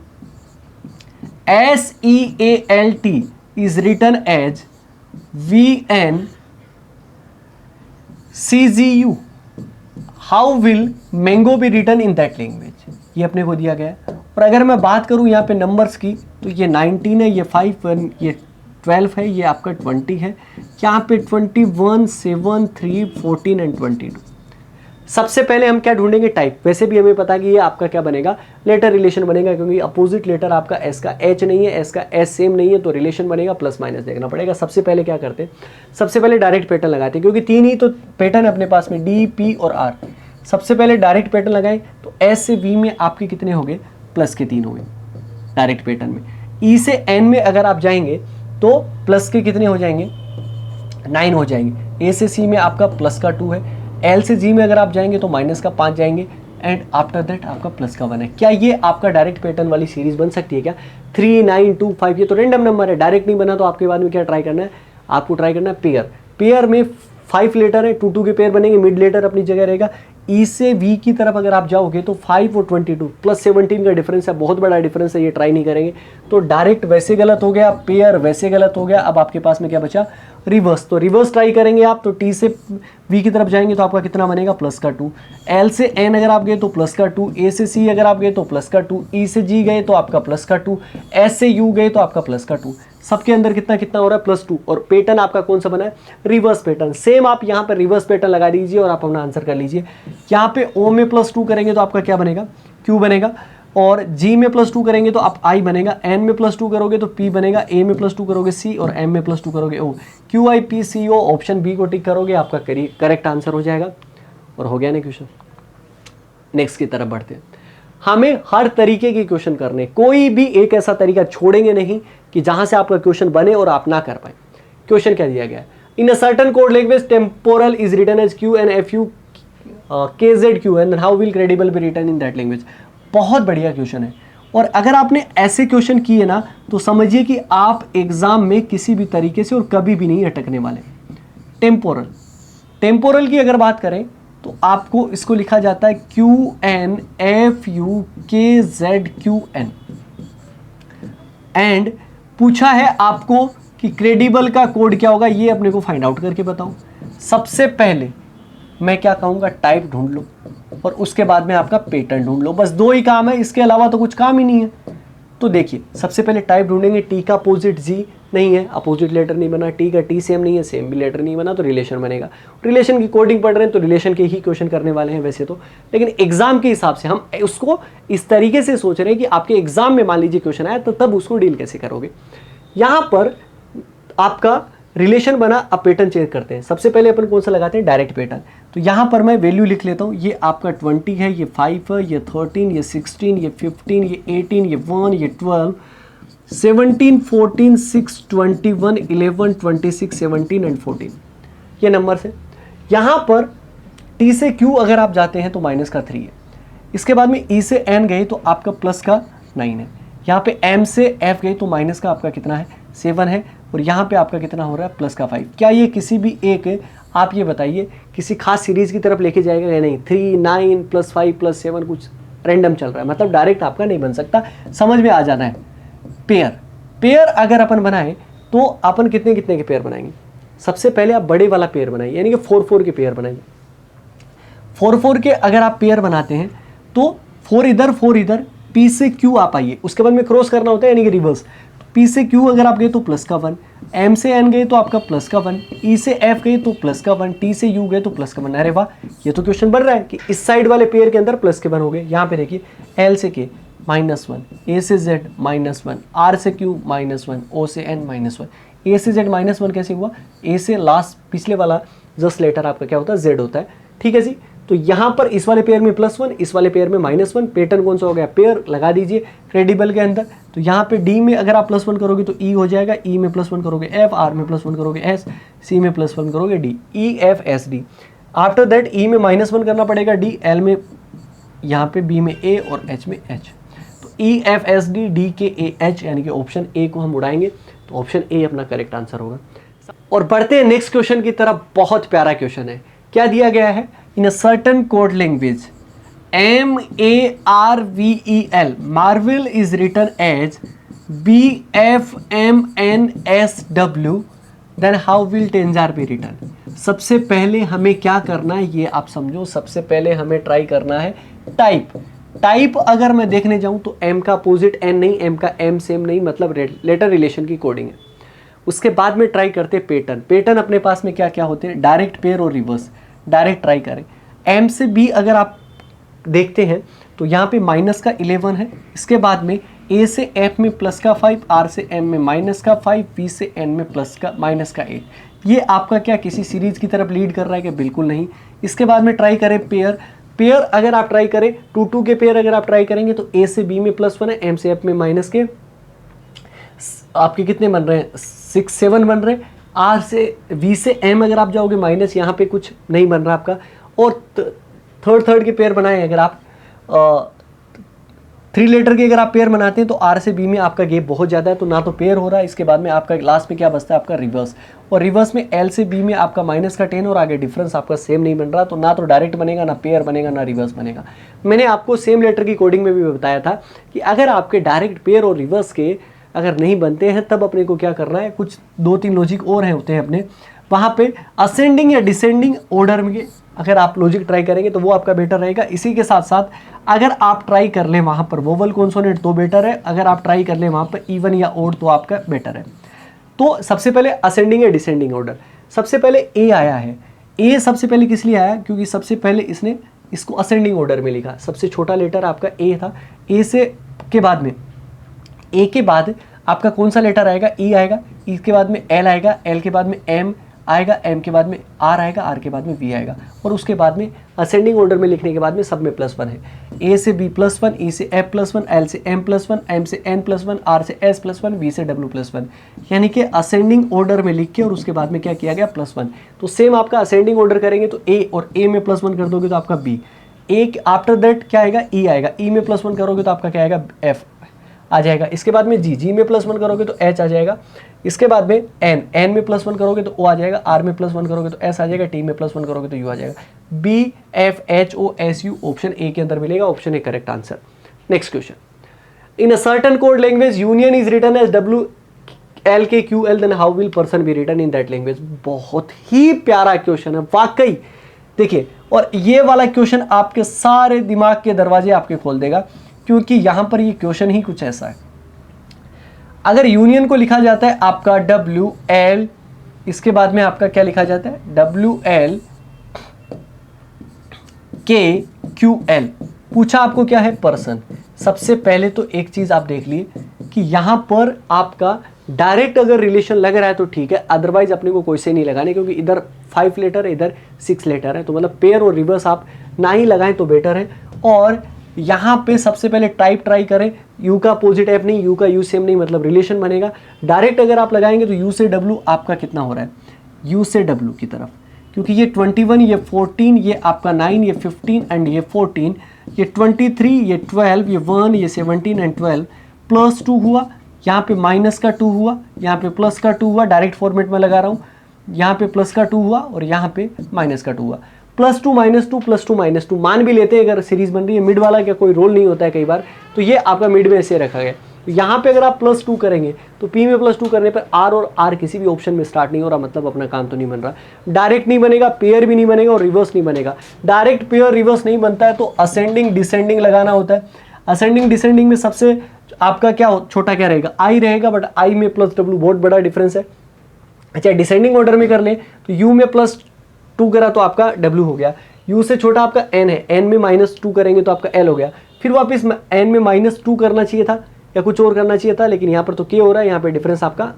SEALT is written as VNCGU, how will mango be written in that language, ये अपने को दिया गया है। और अगर मैं बात करूं यहाँ पे नंबर्स की तो ये 19 है, ये 5 है, ये 12 है, ये आपका 20 है, यहाँ पे 21, 7, 3, 14 एंड 22। सबसे पहले हम क्या ढूंढेंगे, टाइप। वैसे भी हमें पता है कि ये आपका क्या बनेगा, लेटर रिलेशन बनेगा, क्योंकि अपोजिट लेटर आपका एस का एच नहीं है, एस का एस सेम नहीं है, तो रिलेशन बनेगा, प्लस माइनस देखना पड़ेगा। सबसे पहले क्या करते हैं, सबसे पहले डायरेक्ट पैटर्न लगाते हैं, क्योंकि 3 ही तो पैटर्न अपने पास में, डी, पी और आर। सबसे पहले डायरेक्ट पैटर्न लगाएं तो एस से वी में आपके कितने हो गए, प्लस के 3 हो गए डायरेक्ट पैटर्न में। ई से एन में अगर आप जाएंगे तो प्लस के कितने हो जाएंगे, 9 हो जाएंगे। ए से सी में आपका प्लस का 2 है, एल से जी में अगर आप जाएंगे तो माइनस का 5 जाएंगे, एंड आफ्टर दैट आपका प्लस का 1 है। क्या ये आपका डायरेक्ट पैटर्न वाली सीरीज बन सकती है क्या, 3, 9, 2, 5, ये तो रेंडम नंबर है, डायरेक्ट नहीं बना। तो आपके बाद में क्या ट्राई करना है, आपको ट्राई करना है पेयर। पेयर में 5 लेटर है, 2 2 के पेयर बनेंगे, मिड लेटर अपनी जगह रहेगा। ई से वी की तरफ अगर आप जाओगे तो 5 और 22 प्लस 17 का डिफरेंस है, बहुत बड़ा डिफरेंस है, ये ट्राई नहीं करेंगे। तो डायरेक्ट वैसे गलत हो गया, पेयर वैसे गलत हो गया। अब आपके पास में क्या बचा, रिवर्स। तो रिवर्स ट्राई करेंगे आप, तो टी से वी की तरफ जाएंगे तो आपका कितना बनेगा, प्लस का 2। एल से एन अगर आप गए तो प्लस का 2, ए से सी अगर आप गए तो प्लस का 2, ई से जी गए तो आपका प्लस का 2, एस से यू गए तो आपका प्लस का 2। सबके अंदर कितना कितना हो रहा है, +2। और पैटर्न आपका कौन सा बना है, रिवर्स पैटर्न। सेम आप यहाँ पर रिवर्स पैटर्न लगा दीजिए और आप अपना आंसर कर लीजिए। यहाँ पे ओ में +2 करेंगे तो आपका क्या बनेगा, क्यू बनेगा। और जी में +2 करेंगे तो आप आई बनेगा, एन में +2 करोगे तो पी बनेगा, ए में +2 करोगे सी, और एम में +2 करोगे O. Q I P C O, option B को टिक करोगे, आपका करेक्ट आंसर हो जाएगा। और हो गया ना क्वेश्चन। नेक्स्ट की तरफ बढ़ते हैं। हमें हर तरीके के क्वेश्चन करने, कोई भी एक ऐसा तरीका छोड़ेंगे नहीं कि जहां से आपका क्वेश्चन बने और आप ना कर पाए। क्वेश्चन क्या दिया गया है, in a certain code language temporal is written as QNFU KZQ and how will credible be written in that language. बहुत बढ़िया क्वेश्चन है। और अगर आपने ऐसे क्वेश्चन किए ना तो समझिए कि आप एग्जाम में किसी भी तरीके से और कभी भी नहीं अटकने वाले। टेम्पोरल, टेम्पोरल की अगर बात करें तो आपको इसको लिखा जाता है QNFUKZQN। एंड पूछा है आपको कि क्रेडिबल का कोड क्या होगा, ये अपने को फाइंड आउट करके बताओ। सबसे पहले मैं क्या कहूँगा, टाइप ढूंढ लो और उसके बाद में आपका पैटर्न ढूंढ लो। बस 2 ही काम है, इसके अलावा तो कुछ काम ही नहीं है। तो देखिए सबसे पहले टाइप ढूंढेंगे, टी का अपोजिट जी नहीं है, अपोजिट लेटर नहीं बना, टी का टी सेम नहीं है, सेम भी लेटर नहीं बना, तो रिलेशन बनेगा। रिलेशन की कोडिंग पढ़ रहे हैं तो रिलेशन के ही क्वेश्चन करने वाले हैं वैसे तो, लेकिन एग्जाम के हिसाब से हम उसको इस तरीके से सोच रहे हैं कि आपके एग्जाम में मान लीजिए क्वेश्चन आया तो तब उसको डील कैसे करोगे। यहाँ पर आपका रिलेशन बना, अब पैटर्न चेक करते हैं। सबसे पहले अपन कौन सा लगाते हैं, डायरेक्ट पैटर्न। तो यहाँ पर मैं वैल्यू लिख लेता हूँ, ये आपका 20 है, ये 5 है, ये 13, ये 16, ये 15, ये 18, ये 1, ये 12, 17, 14, 6, 21, 11, 26, 17 एंड 14 ये नंबर है। यहाँ पर T से Q अगर आप जाते हैं तो माइनस का 3 है, इसके बाद में E से N गए तो आपका प्लस का 9 है, यहाँ पे M से F गए तो माइनस का आपका कितना है 7 है, और यहाँ पे आपका कितना हो रहा है प्लस का 5। क्या ये किसी भी एक आप ये बताइए किसी खास सीरीज की तरफ लेके जाएगा या नहीं? 3, 9 प्लस 5 प्लस 7 कुछ रैंडम चल रहा है, मतलब डायरेक्ट आपका नहीं बन सकता, समझ में आ जाना है। पेयर अगर अपन बनाए तो अपन कितने कितने के पेयर बनाएंगे? सबसे पहले आप बड़े वाला पेयर बनाइए, यानी कि 4 के पेयर बनाइए। 4 के अगर आप पेयर बनाते हैं तो 4 इधर P से Q आप आइए, उसके बाद में क्रॉस करना होता है यानी कि रिवर्स। P से Q अगर आप गए तो प्लस का 1, M से N गए तो आपका प्लस का 1, E से F गए तो प्लस का 1, T से U गए तो प्लस का 1। अरे वाह, ये तो क्वेश्चन बन रहा है कि इस साइड वाले पेयर के अंदर प्लस के 1 हो गए। यहाँ पे देखिए L से K -1, A से Z -1, R से Q -1, O से N -1। A से Z -1 कैसे हुआ? A से लास्ट पिछले वाला जस्ट लेटर आपका क्या होता है? Z होता है। ठीक है जी, तो यहाँ पर इस वाले पेयर में +1, इस वाले पेयर में -1, पैटर्न कौन सा हो गया? पेयर लगा दीजिए क्रेडिबल के अंदर। तो यहाँ पे D में अगर आप +1 करोगे तो E हो जाएगा, E में +1 करोगे F, R में +1 करोगे S, C में +1 करोगे D, E F S D। After that E में -1 करना पड़ेगा D, L में यहाँ पे, B में A और H में H। तो E F S D D के A H, यानी कि ऑप्शन A को हम उड़ाएंगे तो ऑप्शन A अपना करेक्ट आंसर होगा। और बढ़ते हैं नेक्स्ट क्वेश्चन की तरफ। बहुत प्यारा क्वेश्चन है। क्या दिया गया है? In a certain code language MARVEL, Marvel is written as BFMNSW, then how will टेंजार बी रिटन? सबसे पहले हमें क्या करना है ये आप समझो। सबसे पहले हमें ट्राई करना है टाइप अगर मैं देखने जाऊं तो M का अपोजिट N नहीं, M का M सेम नहीं, मतलब लेटर रिलेशन की कोडिंग है। उसके बाद में ट्राई करते पैटर्न अपने पास में क्या क्या होते हैं? डायरेक्ट पेयर और रिवर्स। डायरेक्ट ट्राई करें। M से B अगर आप देखते हैं तो यहाँ पे माइनस का 11 है, इसके बाद में A से F में प्लस का 5, R से M में माइनस का 5, V से N में प्लस का माइनस का 8। ये आपका क्या किसी सीरीज की तरफ लीड कर रहा है? कि बिल्कुल नहीं। इसके बाद में ट्राई करें पेयर अगर आप ट्राई करें 2 के पेयर अगर आप ट्राई करेंगे तो A से B में +1 है, M से F में माइनस के आपके कितने बन रहे हैं? 6, 7 बन रहे हैं। R से V से M अगर आप जाओगे माइनस, यहाँ पे कुछ नहीं बन रहा आपका। और थर्ड के पेयर बनाए अगर आप 3 लेटर के अगर आप पेयर बनाते हैं तो R से B में आपका गैप बहुत ज़्यादा है, तो ना तो पेयर हो रहा है। इसके बाद में आपका लास्ट में क्या बचता है? आपका रिवर्स। और रिवर्स में L से B में आपका माइनस का 10 और आगे डिफरेंस आपका सेम नहीं बन रहा, तो ना तो डायरेक्ट बनेगा, ना पेयर बनेगा, ना रिवर्स बनेगा। मैंने आपको सेम लेटर की कोडिंग में भी बताया था कि अगर आपके डायरेक्ट पेयर और रिवर्स के अगर नहीं बनते हैं तब अपने को क्या करना है? कुछ 2-3 लॉजिक और हैं होते हैं अपने, वहाँ पे असेंडिंग या डिसेंडिंग ऑर्डर में अगर आप लॉजिक ट्राई करेंगे तो वो आपका बेटर रहेगा। इसी के साथ साथ अगर आप ट्राई कर लें वहाँ पर वोवल कॉन्सोनेंट तो बेटर है, अगर आप ट्राई कर लें वहाँ पर इवन या ओड तो आपका बेटर है। तो सबसे पहले असेंडिंग या डिसेंडिंग ऑर्डर। सबसे पहले ए आया है। ए सबसे पहले किस लिए आया? क्योंकि सबसे पहले इसने इसको असेंडिंग ऑर्डर में लिखा। सबसे छोटा लेटर आपका ए था। ए से के बाद में ए के बाद आपका कौन सा लेटर आएगा? ई आएगा। ई के बाद में एल आएगा, एल के बाद में एम आएगा, एम के बाद में आर आएगा, आर के बाद में वी आएगा। और उसके बाद में असेंडिंग ऑर्डर में लिखने के बाद में सब में +1 है। ए से बी +1, ई से एफ +1, एल से एम +1, एम से एन +1, आर से एस +1, वी से डब्ल्यू +1। यानी कि असेंडिंग ऑर्डर में लिख के और उसके बाद में क्या किया गया? +1। तो सेम आपका असेंडिंग ऑर्डर करेंगे तो ए, और ए में +1 कर दोगे तो आपका बी। एक आफ्टर दैट क्या आएगा? ई आएगा। ई में +1 करोगे तो आपका क्या आएगा? एफ आ जाएगा। इसके बाद में जी में +1 करोगे तो एच आ जाएगा। इसके बाद में एन में +1 करोगे तो ओ आ जाएगा। आर में +1 करोगे तो एस आ जाएगा। टी में +1 करोगे तो यू आ जाएगा। B F H O S U option A के अंदर मिलेगा। Option A correct answer. Next question, in a certain code language union is written as WLKQL, then how will person be written in that language? बहुत ही प्यारा question है वाकई। देखिए, और ये वाला क्वेश्चन आपके सारे दिमाग के दरवाजे आपके खोल देगा, क्योंकि यहां पर ये क्वेश्चन ही कुछ ऐसा है। अगर यूनियन को लिखा जाता है आपका WL, इसके बाद में आपका क्या लिखा जाता है? WLKQL। पूछा आपको क्या है? पर्सन। सबसे पहले तो एक चीज आप देख लिए कि यहां पर आपका डायरेक्ट अगर रिलेशन लग रहा है तो ठीक है, अदरवाइज अपने को कोई से नहीं लगाने, क्योंकि इधर 5 लेटर इधर 6 लेटर है, तो मतलब पेयर और रिवर्स आप ना ही लगाएं तो बेटर है। और यहाँ पे सबसे पहले टाइप ट्राई करें, यू का अपोजिट एफ नहीं, यू का यू सेम नहीं, मतलब रिलेशन बनेगा। डायरेक्ट अगर आप लगाएंगे तो यू से डब्ल्यू आपका कितना हो रहा है, यू से डब्ल्यू की तरफ, क्योंकि ये 21, ये 14, ये आपका 9, ये 15 एंड ये 14, ये 23, ये 12, ये 1, ये 17 एंड 12, प्लस 2 हुआ, यहाँ पे माइनस का 2 हुआ, यहाँ पे प्लस का 2 हुआ, डायरेक्ट फॉर्मेट में लगा रहा हूँ, यहाँ पे प्लस का 2 हुआ और यहाँ पे माइनस का 2 हुआ, +2 -2 +2 -2 मान भी लेते हैं अगर सीरीज बन रही है। मिड वाला क्या कोई रोल नहीं होता है कई बार, तो ये आपका मिड में ऐसे रखा गया। तो यहाँ पे अगर आप +2 करेंगे तो P में +2 करने पर R और R किसी भी ऑप्शन में स्टार्ट नहीं हो रहा, मतलब अपना काम तो नहीं बन रहा। डायरेक्ट नहीं बनेगा, पेयर भी नहीं बनेगा और रिवर्स नहीं बनेगा। डायरेक्ट पेयर रिवर्स नहीं बनता है तो असेंडिंग डिसेंडिंग लगाना होता है। असेंडिंग डिसेंडिंग में सबसे आपका क्या छोटा क्या रहेगा, I रहेगा, बट I में +W बहुत बड़ा डिफरेंस है। अच्छा, डिसेंडिंग ऑर्डर में कर लें तो U में +2 करा तो आपका W हो गया, U से छोटा आपका N है, N में -2 करेंगे तो आपका L हो गया। फिर वापस N में -2 करना चाहिए था या कुछ और करना चाहिए था, लेकिन यहाँ पर तो K हो रहा है, यहाँ पे डिफरेंस आपका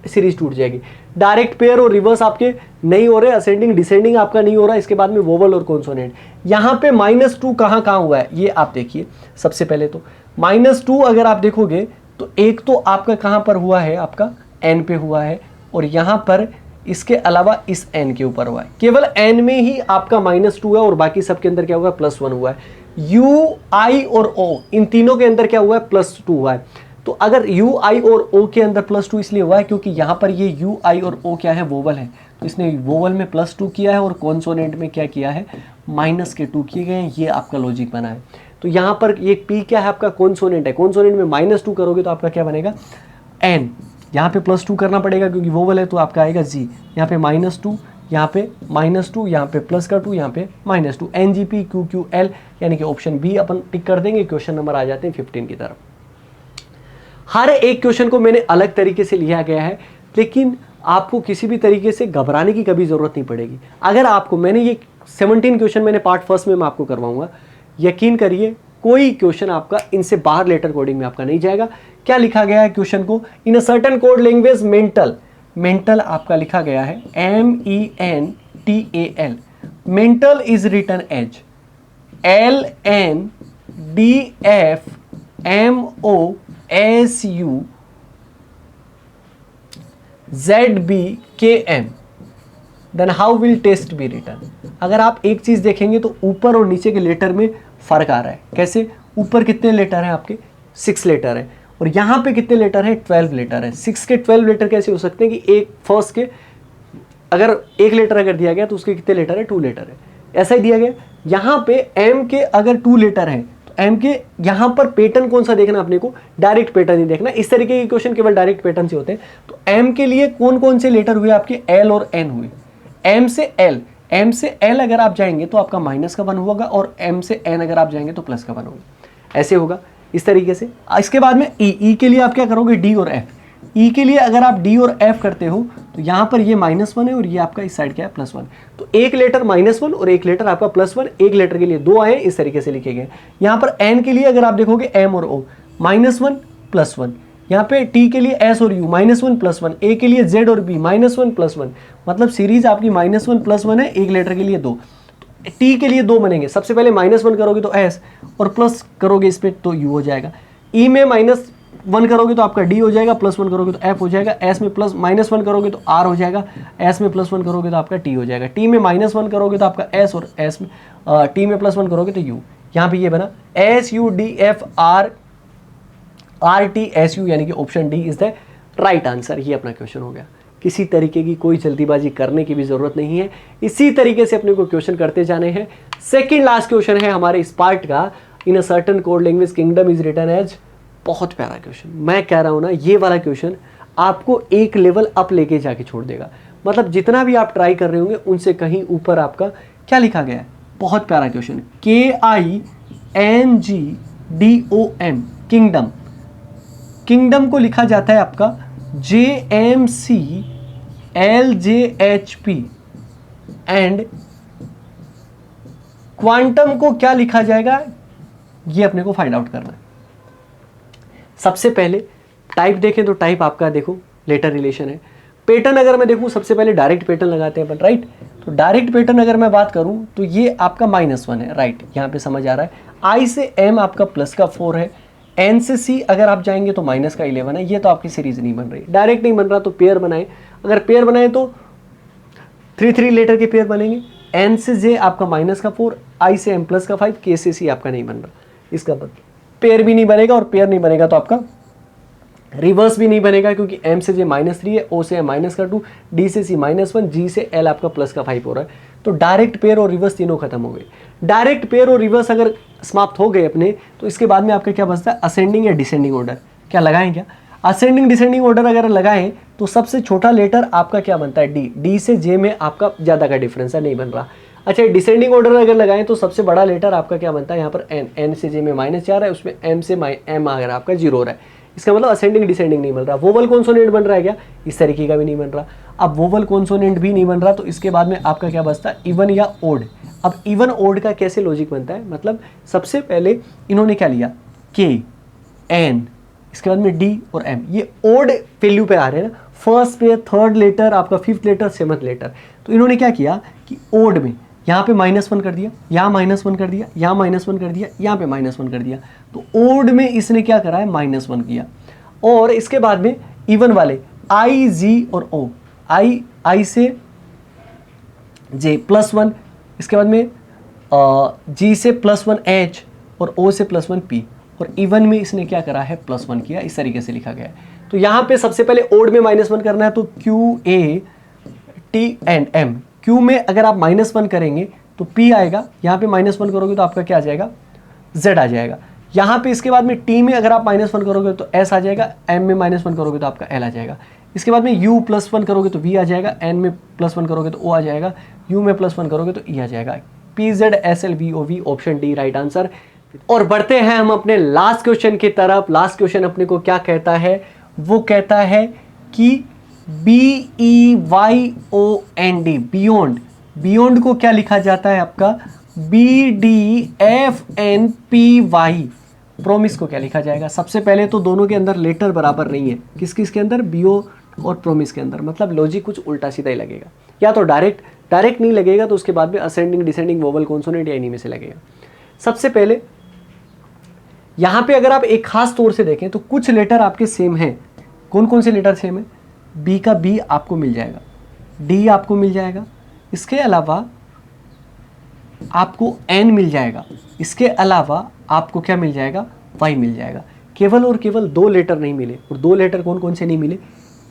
सीरीज टूट जाएगी। डायरेक्ट पेयर और रिवर्स आपके नहीं हो रहे, असेंडिंग डिसेंडिंग आपका नहीं हो रहा। इसके बाद में वोवल और कॉन्सोनेंट। यहाँ पे -2 कहाँ हुआ है ये आप देखिए। सबसे पहले तो -2 अगर आप देखोगे तो एक तो आपका कहाँ पर हुआ है, आपका N पे हुआ है, और यहाँ पर इसके अलावा इस N के ऊपर हुआ है। केवल N में ही आपका -2 है और बाकी सबके अंदर क्या हुआ है, +1 हुआ है। U, I और O इन तीनों के अंदर क्या हुआ है, +2 हुआ है। तो अगर U, I और O के अंदर +2 इसलिए हुआ है क्योंकि यहाँ पर ये U, I और O क्या है, वोवल है, तो इसने वोवल में +2 किया है और कॉन्सोनेंट में क्या किया है, -2 किए गए हैं। ये आपका लॉजिक बना है। तो यहाँ पर ये P क्या है, आपका कॉन्सोनेंट है। कॉन्सोनेंट में -2 करोगे तो आपका क्या बनेगा, N। यहाँ पे +2 करना पड़ेगा क्योंकि वोवल है, तो आपका आएगा G। यहाँ पे -2, यहाँ पे -2, यहाँ पे +2, यहाँ पे -2, NGP QQL, यानी कि ऑप्शन बी अपन टिक कर देंगे। क्वेश्चन नंबर आ जाते हैं 15 की तरफ। हर एक क्वेश्चन को मैंने अलग तरीके से लिया गया है, लेकिन आपको किसी भी तरीके से घबराने की कभी जरूरत नहीं पड़ेगी। अगर आपको मैंने ये 17 क्वेश्चन मैंने पार्ट फर्स्ट में मैं आपको करवाऊंगा, यकीन करिए कोई क्वेश्शन आपका इनसे बाहर लेटर कोडिंग में आपका नहीं जाएगा। क्या लिखा गया है क्वेश्चन को, in a certain code language mental आपका लिखा गया है MENTAL। Mental is written as LNDFMOSUZBKM। Then how will test be written. अगर आप एक चीज देखेंगे तो ऊपर और नीचे के लेटर में फर्क आ रहा है। कैसे, ऊपर कितने लेटर हैं आपके, 6 लेटर है, और यहाँ पे कितने लेटर हैं, 12 लेटर है। 6 के 12 लेटर कैसे हो सकते हैं कि एक फर्स्ट के अगर एक लेटर अगर दिया गया तो उसके कितने लेटर है, 2 लेटर है, ऐसा ही दिया गया। यहाँ पे M के अगर 2 लेटर हैं तो M के यहाँ पर पैटर्न कौन सा देखना अपने को, डायरेक्ट पैटर्न ही देखना। इस तरीके के क्वेश्चन केवल डायरेक्ट पैटर्न से होते हैं। तो M के लिए कौन कौन से लेटर हुए आपके, L और N हुए। M से L अगर आप जाएंगे तो आपका माइनस का 1 होगा, और M से N अगर आप जाएंगे तो प्लस का 1 होगा। ऐसे होगा इस तरीके से। इसके बाद में E के लिए आप क्या करोगे, D और F। E के लिए अगर आप D और F करते हो तो यहाँ पर ये -1 है और ये आपका इस साइड क्या है, +1। तो एक लेटर -1 और एक लेटर आपका +1, एक लेटर के लिए 2 आए, इस तरीके से लिखे गए। यहाँ पर N के लिए अगर आप देखोगे M और O, -1 +1। यहाँ पे T के लिए S और U, -1 +1। A के लिए Z और B, -1 +1। मतलब सीरीज आपकी -1 +1 है, एक लेटर के लिए 2। T के लिए 2 बनेंगे। सबसे पहले -1 करोगे तो S, और प्लस करोगे इस पे तो U हो जाएगा। E में -1 करोगे तो आपका D हो जाएगा, +1 करोगे तो F हो जाएगा। S में -1 करोगे तो R हो जाएगा, S में +1 करोगे तो आपका T हो जाएगा। T में -1 करोगे तो आपका S, और S में T में +1 करोगे तो U। यहाँ पे ये बना SUDFRRTSU, यानी कि option D is the right answer. ये अपना क्वेश्चन हो गया। किसी तरीके की कोई जल्दीबाजी करने की भी जरूरत नहीं है, इसी तरीके से अपने को क्वेश्चन करते जाने हैं। सेकंड लास्ट क्वेश्चन है हमारे इस पार्ट का, in a certain code language kingdom is written as. बहुत प्यारा क्वेश्चन, मैं कह रहा हूं ना, ये वाला क्वेश्चन आपको एक लेवल अप लेके जाके छोड़ देगा। मतलब जितना भी आप ट्राई कर रहे होंगे उनसे कहीं ऊपर आपका क्या लिखा गया है। बहुत प्यारा क्वेश्चन, KINGDOM, किंगडम। किंगडम को लिखा जाता है आपका JMCLJHP, एंड क्वांटम को क्या लिखा जाएगा, ये अपने को फाइंड आउट करना है। सबसे पहले टाइप देखें तो टाइप आपका देखो लेटर रिलेशन है। पैटर्न अगर मैं देखूं, सबसे पहले डायरेक्ट पैटर्न लगाते हैं अपन, राइट। तो डायरेक्ट पैटर्न अगर मैं बात करूं तो ये आपका -1 है, राइट, यहाँ पे समझ आ रहा है। आई से एम आपका प्लस का 4 है, एन से सी अगर आप जाएंगे तो माइनस का 11 है। ये तो आपकी सीरीज नहीं बन रही, डायरेक्ट नहीं बन रहा तो पेयर बनाए, अगर पेयर बनाए तो 3 लेटर के पेयर बनेंगे। एन से जे आपका माइनस का 4, आई से एम प्लस का 5, के से सी आपका नहीं बन रहा, इसका पेयर भी नहीं बनेगा, और पेयर नहीं बनेगा तो आपका रिवर्स भी नहीं बनेगा, क्योंकि एम से जे -3 है, ओ से एम माइनस का 2, डी से सी -1, जी से एल आपका प्लस का 5 हो रहा है। तो डायरेक्ट पेयर और रिवर्स तीनों खत्म हो गए। डायरेक्ट पेयर और रिवर्स अगर समाप्त हो गए अपने, तो इसके बाद में आपका क्या बचता है, असेंडिंग या डिसेंडिंग ऑर्डर। क्या लगाएं क्या? असेंडिंग डिसेंडिंग ऑर्डर अगर लगाएं तो सबसे छोटा लेटर आपका क्या बनता है, डी। डी से जे में आपका ज़्यादा का डिफरेंस है, नहीं बन रहा। अच्छा, डिसेंडिंग ऑर्डर अगर लगाएं तो सबसे बड़ा लेटर आपका क्या बनता है, यहाँ पर एन। एन से जे में -4 है, उसमें एम से एम अगर आपका 0 हो रहा है, इसका मतलब असेंडिंग डिसेंडिंग नहीं बन रहा। वोवल कॉन्सोनेंट बन रहा है क्या, इस तरीके का भी नहीं बन रहा। अब वोवल कॉन्सोनेंट भी नहीं बन रहा, तो इसके बाद में आपका क्या बचता है, इवन या ओड। अब इवन ओड का कैसे लॉजिक बनता है, मतलब सबसे पहले इन्होंने क्या लिया, के, एन, इसके बाद में डी और एम, ये ओड वैल्यू पे आ रहे हैं ना, फर्स्ट पे, थर्ड लेटर आपका, फिफ्थ लेटर, सेवंथ लेटर। तो इन्होंने क्या किया कि ओड में यहाँ पे -1 कर दिया, यहाँ -1 कर दिया, यहाँ -1 कर दिया, यहाँ पे -1 कर दिया। तो ओड में इसने क्या करा है, -1 किया। और इसके बाद में इवन वाले आई, जी और ओ, आई से जे +1, इसके बाद में जी से +1 एच और ओ से +1 पी, और इवन में इसने क्या करा है, +1 किया। इस तरीके से लिखा गया है। तो यहाँ पे सबसे पहले ओड में -1 करना है, तो Q, A, T and M. Q में अगर आप -1 करेंगे तो पी आएगा, यहाँ पे -1 करोगे तो आपका क्या आ जाएगा, जेड आ जाएगा। यहाँ पे इसके बाद में टी में अगर आप -1 करोगे तो एस आ जाएगा, एम में -1 करोगे तो आपका एल आ जाएगा। इसके बाद में यू +1 करोगे तो वी आ जाएगा, एन में +1 करोगे तो ओ आ जाएगा, यू में +1 करोगे तो ई आ जाएगा। P, Z, S, L, V, O, V, option D right answer. और बढ़ते हैं हम अपने लास्ट क्वेश्चन की तरफ। लास्ट क्वेश्चन अपने को क्या कहता है, वो कहता है कि BEYOND, बियॉन्ड, बियॉन्ड को क्या लिखा जाता है आपका, BDFNPY, प्रोमिस को क्या लिखा जाएगा। सबसे पहले तो दोनों के अंदर लेटर बराबर नहीं है, किस किस के अंदर, बियो और प्रोमिस के अंदर, मतलब लॉजिक कुछ उल्टा सीधा ही लगेगा। या तो डायरेक्ट नहीं लगेगा, तो उसके बाद में असेंडिंग, डिसेंडिंग, वोवल, कॉन्सोनेंट या इन्हीं में से लगेगा। सबसे पहले यहाँ पे अगर आप एक खास तौर से देखें तो कुछ लेटर आपके सेम हैं। कौन कौन से लेटर सेम है, बी का बी आपको मिल जाएगा, डी आपको मिल जाएगा, इसके अलावा आपको एन मिल जाएगा, इसके अलावा आपको क्या मिल जाएगा, वाई मिल जाएगा। केवल और केवल 2 लेटर नहीं मिले, और 2 लेटर कौन कौन से नहीं मिले,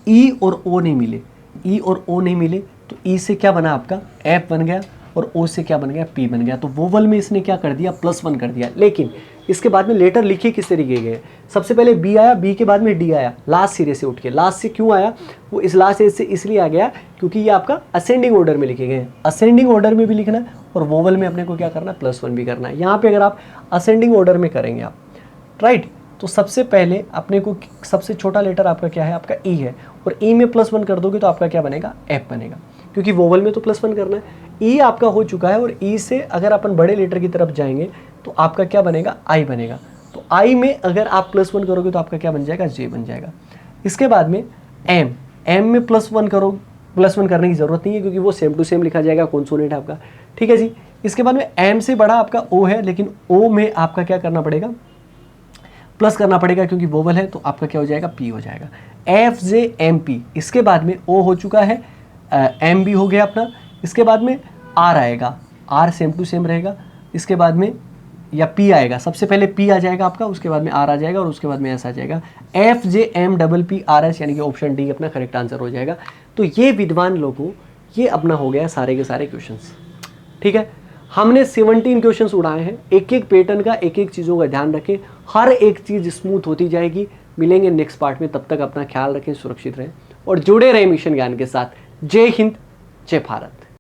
ई और ओ नहीं मिले। ई और ओ नहीं मिले तो ई से क्या बना आपका, एफ बन गया, और ओ से क्या बन गया, पी बन गया। तो वोवल में इसने क्या कर दिया, +1 कर दिया। लेकिन इसके बाद में लेटर लिखे किस तरीके गए, सबसे पहले बी आया, बी के बाद में डी आया, लास्ट सिरे से उठ के। लास्ट से क्यों आया, वो इस लास्ट से इसलिए आ गया क्योंकि ये आपका असेंडिंग ऑर्डर में लिखे गए हैं। असेंडिंग ऑर्डर में भी लिखना है और वोवल में अपने को क्या करना है, +1 भी करना है। यहाँ पे अगर आप असेंडिंग ऑर्डर में करेंगे आप, राइट, तो सबसे पहले अपने को सबसे छोटा लेटर आपका क्या है, आपका ई है, और ई में +1 कर दोगे तो आपका क्या बनेगा, एफ बनेगा, क्योंकि वोवल में तो +1 करना है। ई आपका हो चुका है, और ई से अगर अपन बड़े लेटर की तरफ जाएंगे तो आपका क्या बनेगा, आई बनेगा। तो आई में अगर आप +1 करोगे तो आपका क्या बन जाएगा, जे बन जाएगा। इसके बाद में एम, एम में +1 करो, +1 करने की जरूरत नहीं है क्योंकि वो सेम टू सेम लिखा जाएगा, कॉन्सोनेंट आपका, ठीक है जी। इसके बाद में एम से बड़ा आपका ओ है, लेकिन ओ में आपका क्या करना पड़ेगा, प्लस करना पड़ेगा क्योंकि वोवल है, तो आपका क्या हो जाएगा, पी हो जाएगा। एफ, जे, एम, पी, इसके बाद में ओ हो चुका है, एम भी हो गया अपना। इसके बाद में आर आएगा, आर सेम टू सेम रहेगा। इसके बाद में या पी आएगा, सबसे पहले पी आ जाएगा आपका, उसके बाद में आर आ जाएगा, और उसके बाद में एस आ जाएगा। F, J, M, double P, R, S, यानी कि ऑप्शन डी अपना करेक्ट आंसर हो जाएगा। तो ये विद्वान लोगों, ये अपना हो गया सारे के सारे क्वेश्चंस, ठीक है। हमने 17 क्वेश्चंस उड़ाए हैं, एक एक पैटर्न का, एक एक चीज़ों का ध्यान रखें, हर एक चीज़ स्मूथ होती जाएगी। मिलेंगे नेक्स्ट पार्ट में, तब तक अपना ख्याल रखें, सुरक्षित रहें और जुड़े रहें मिशन ज्ञान के साथ। जय हिंद, जय भारत।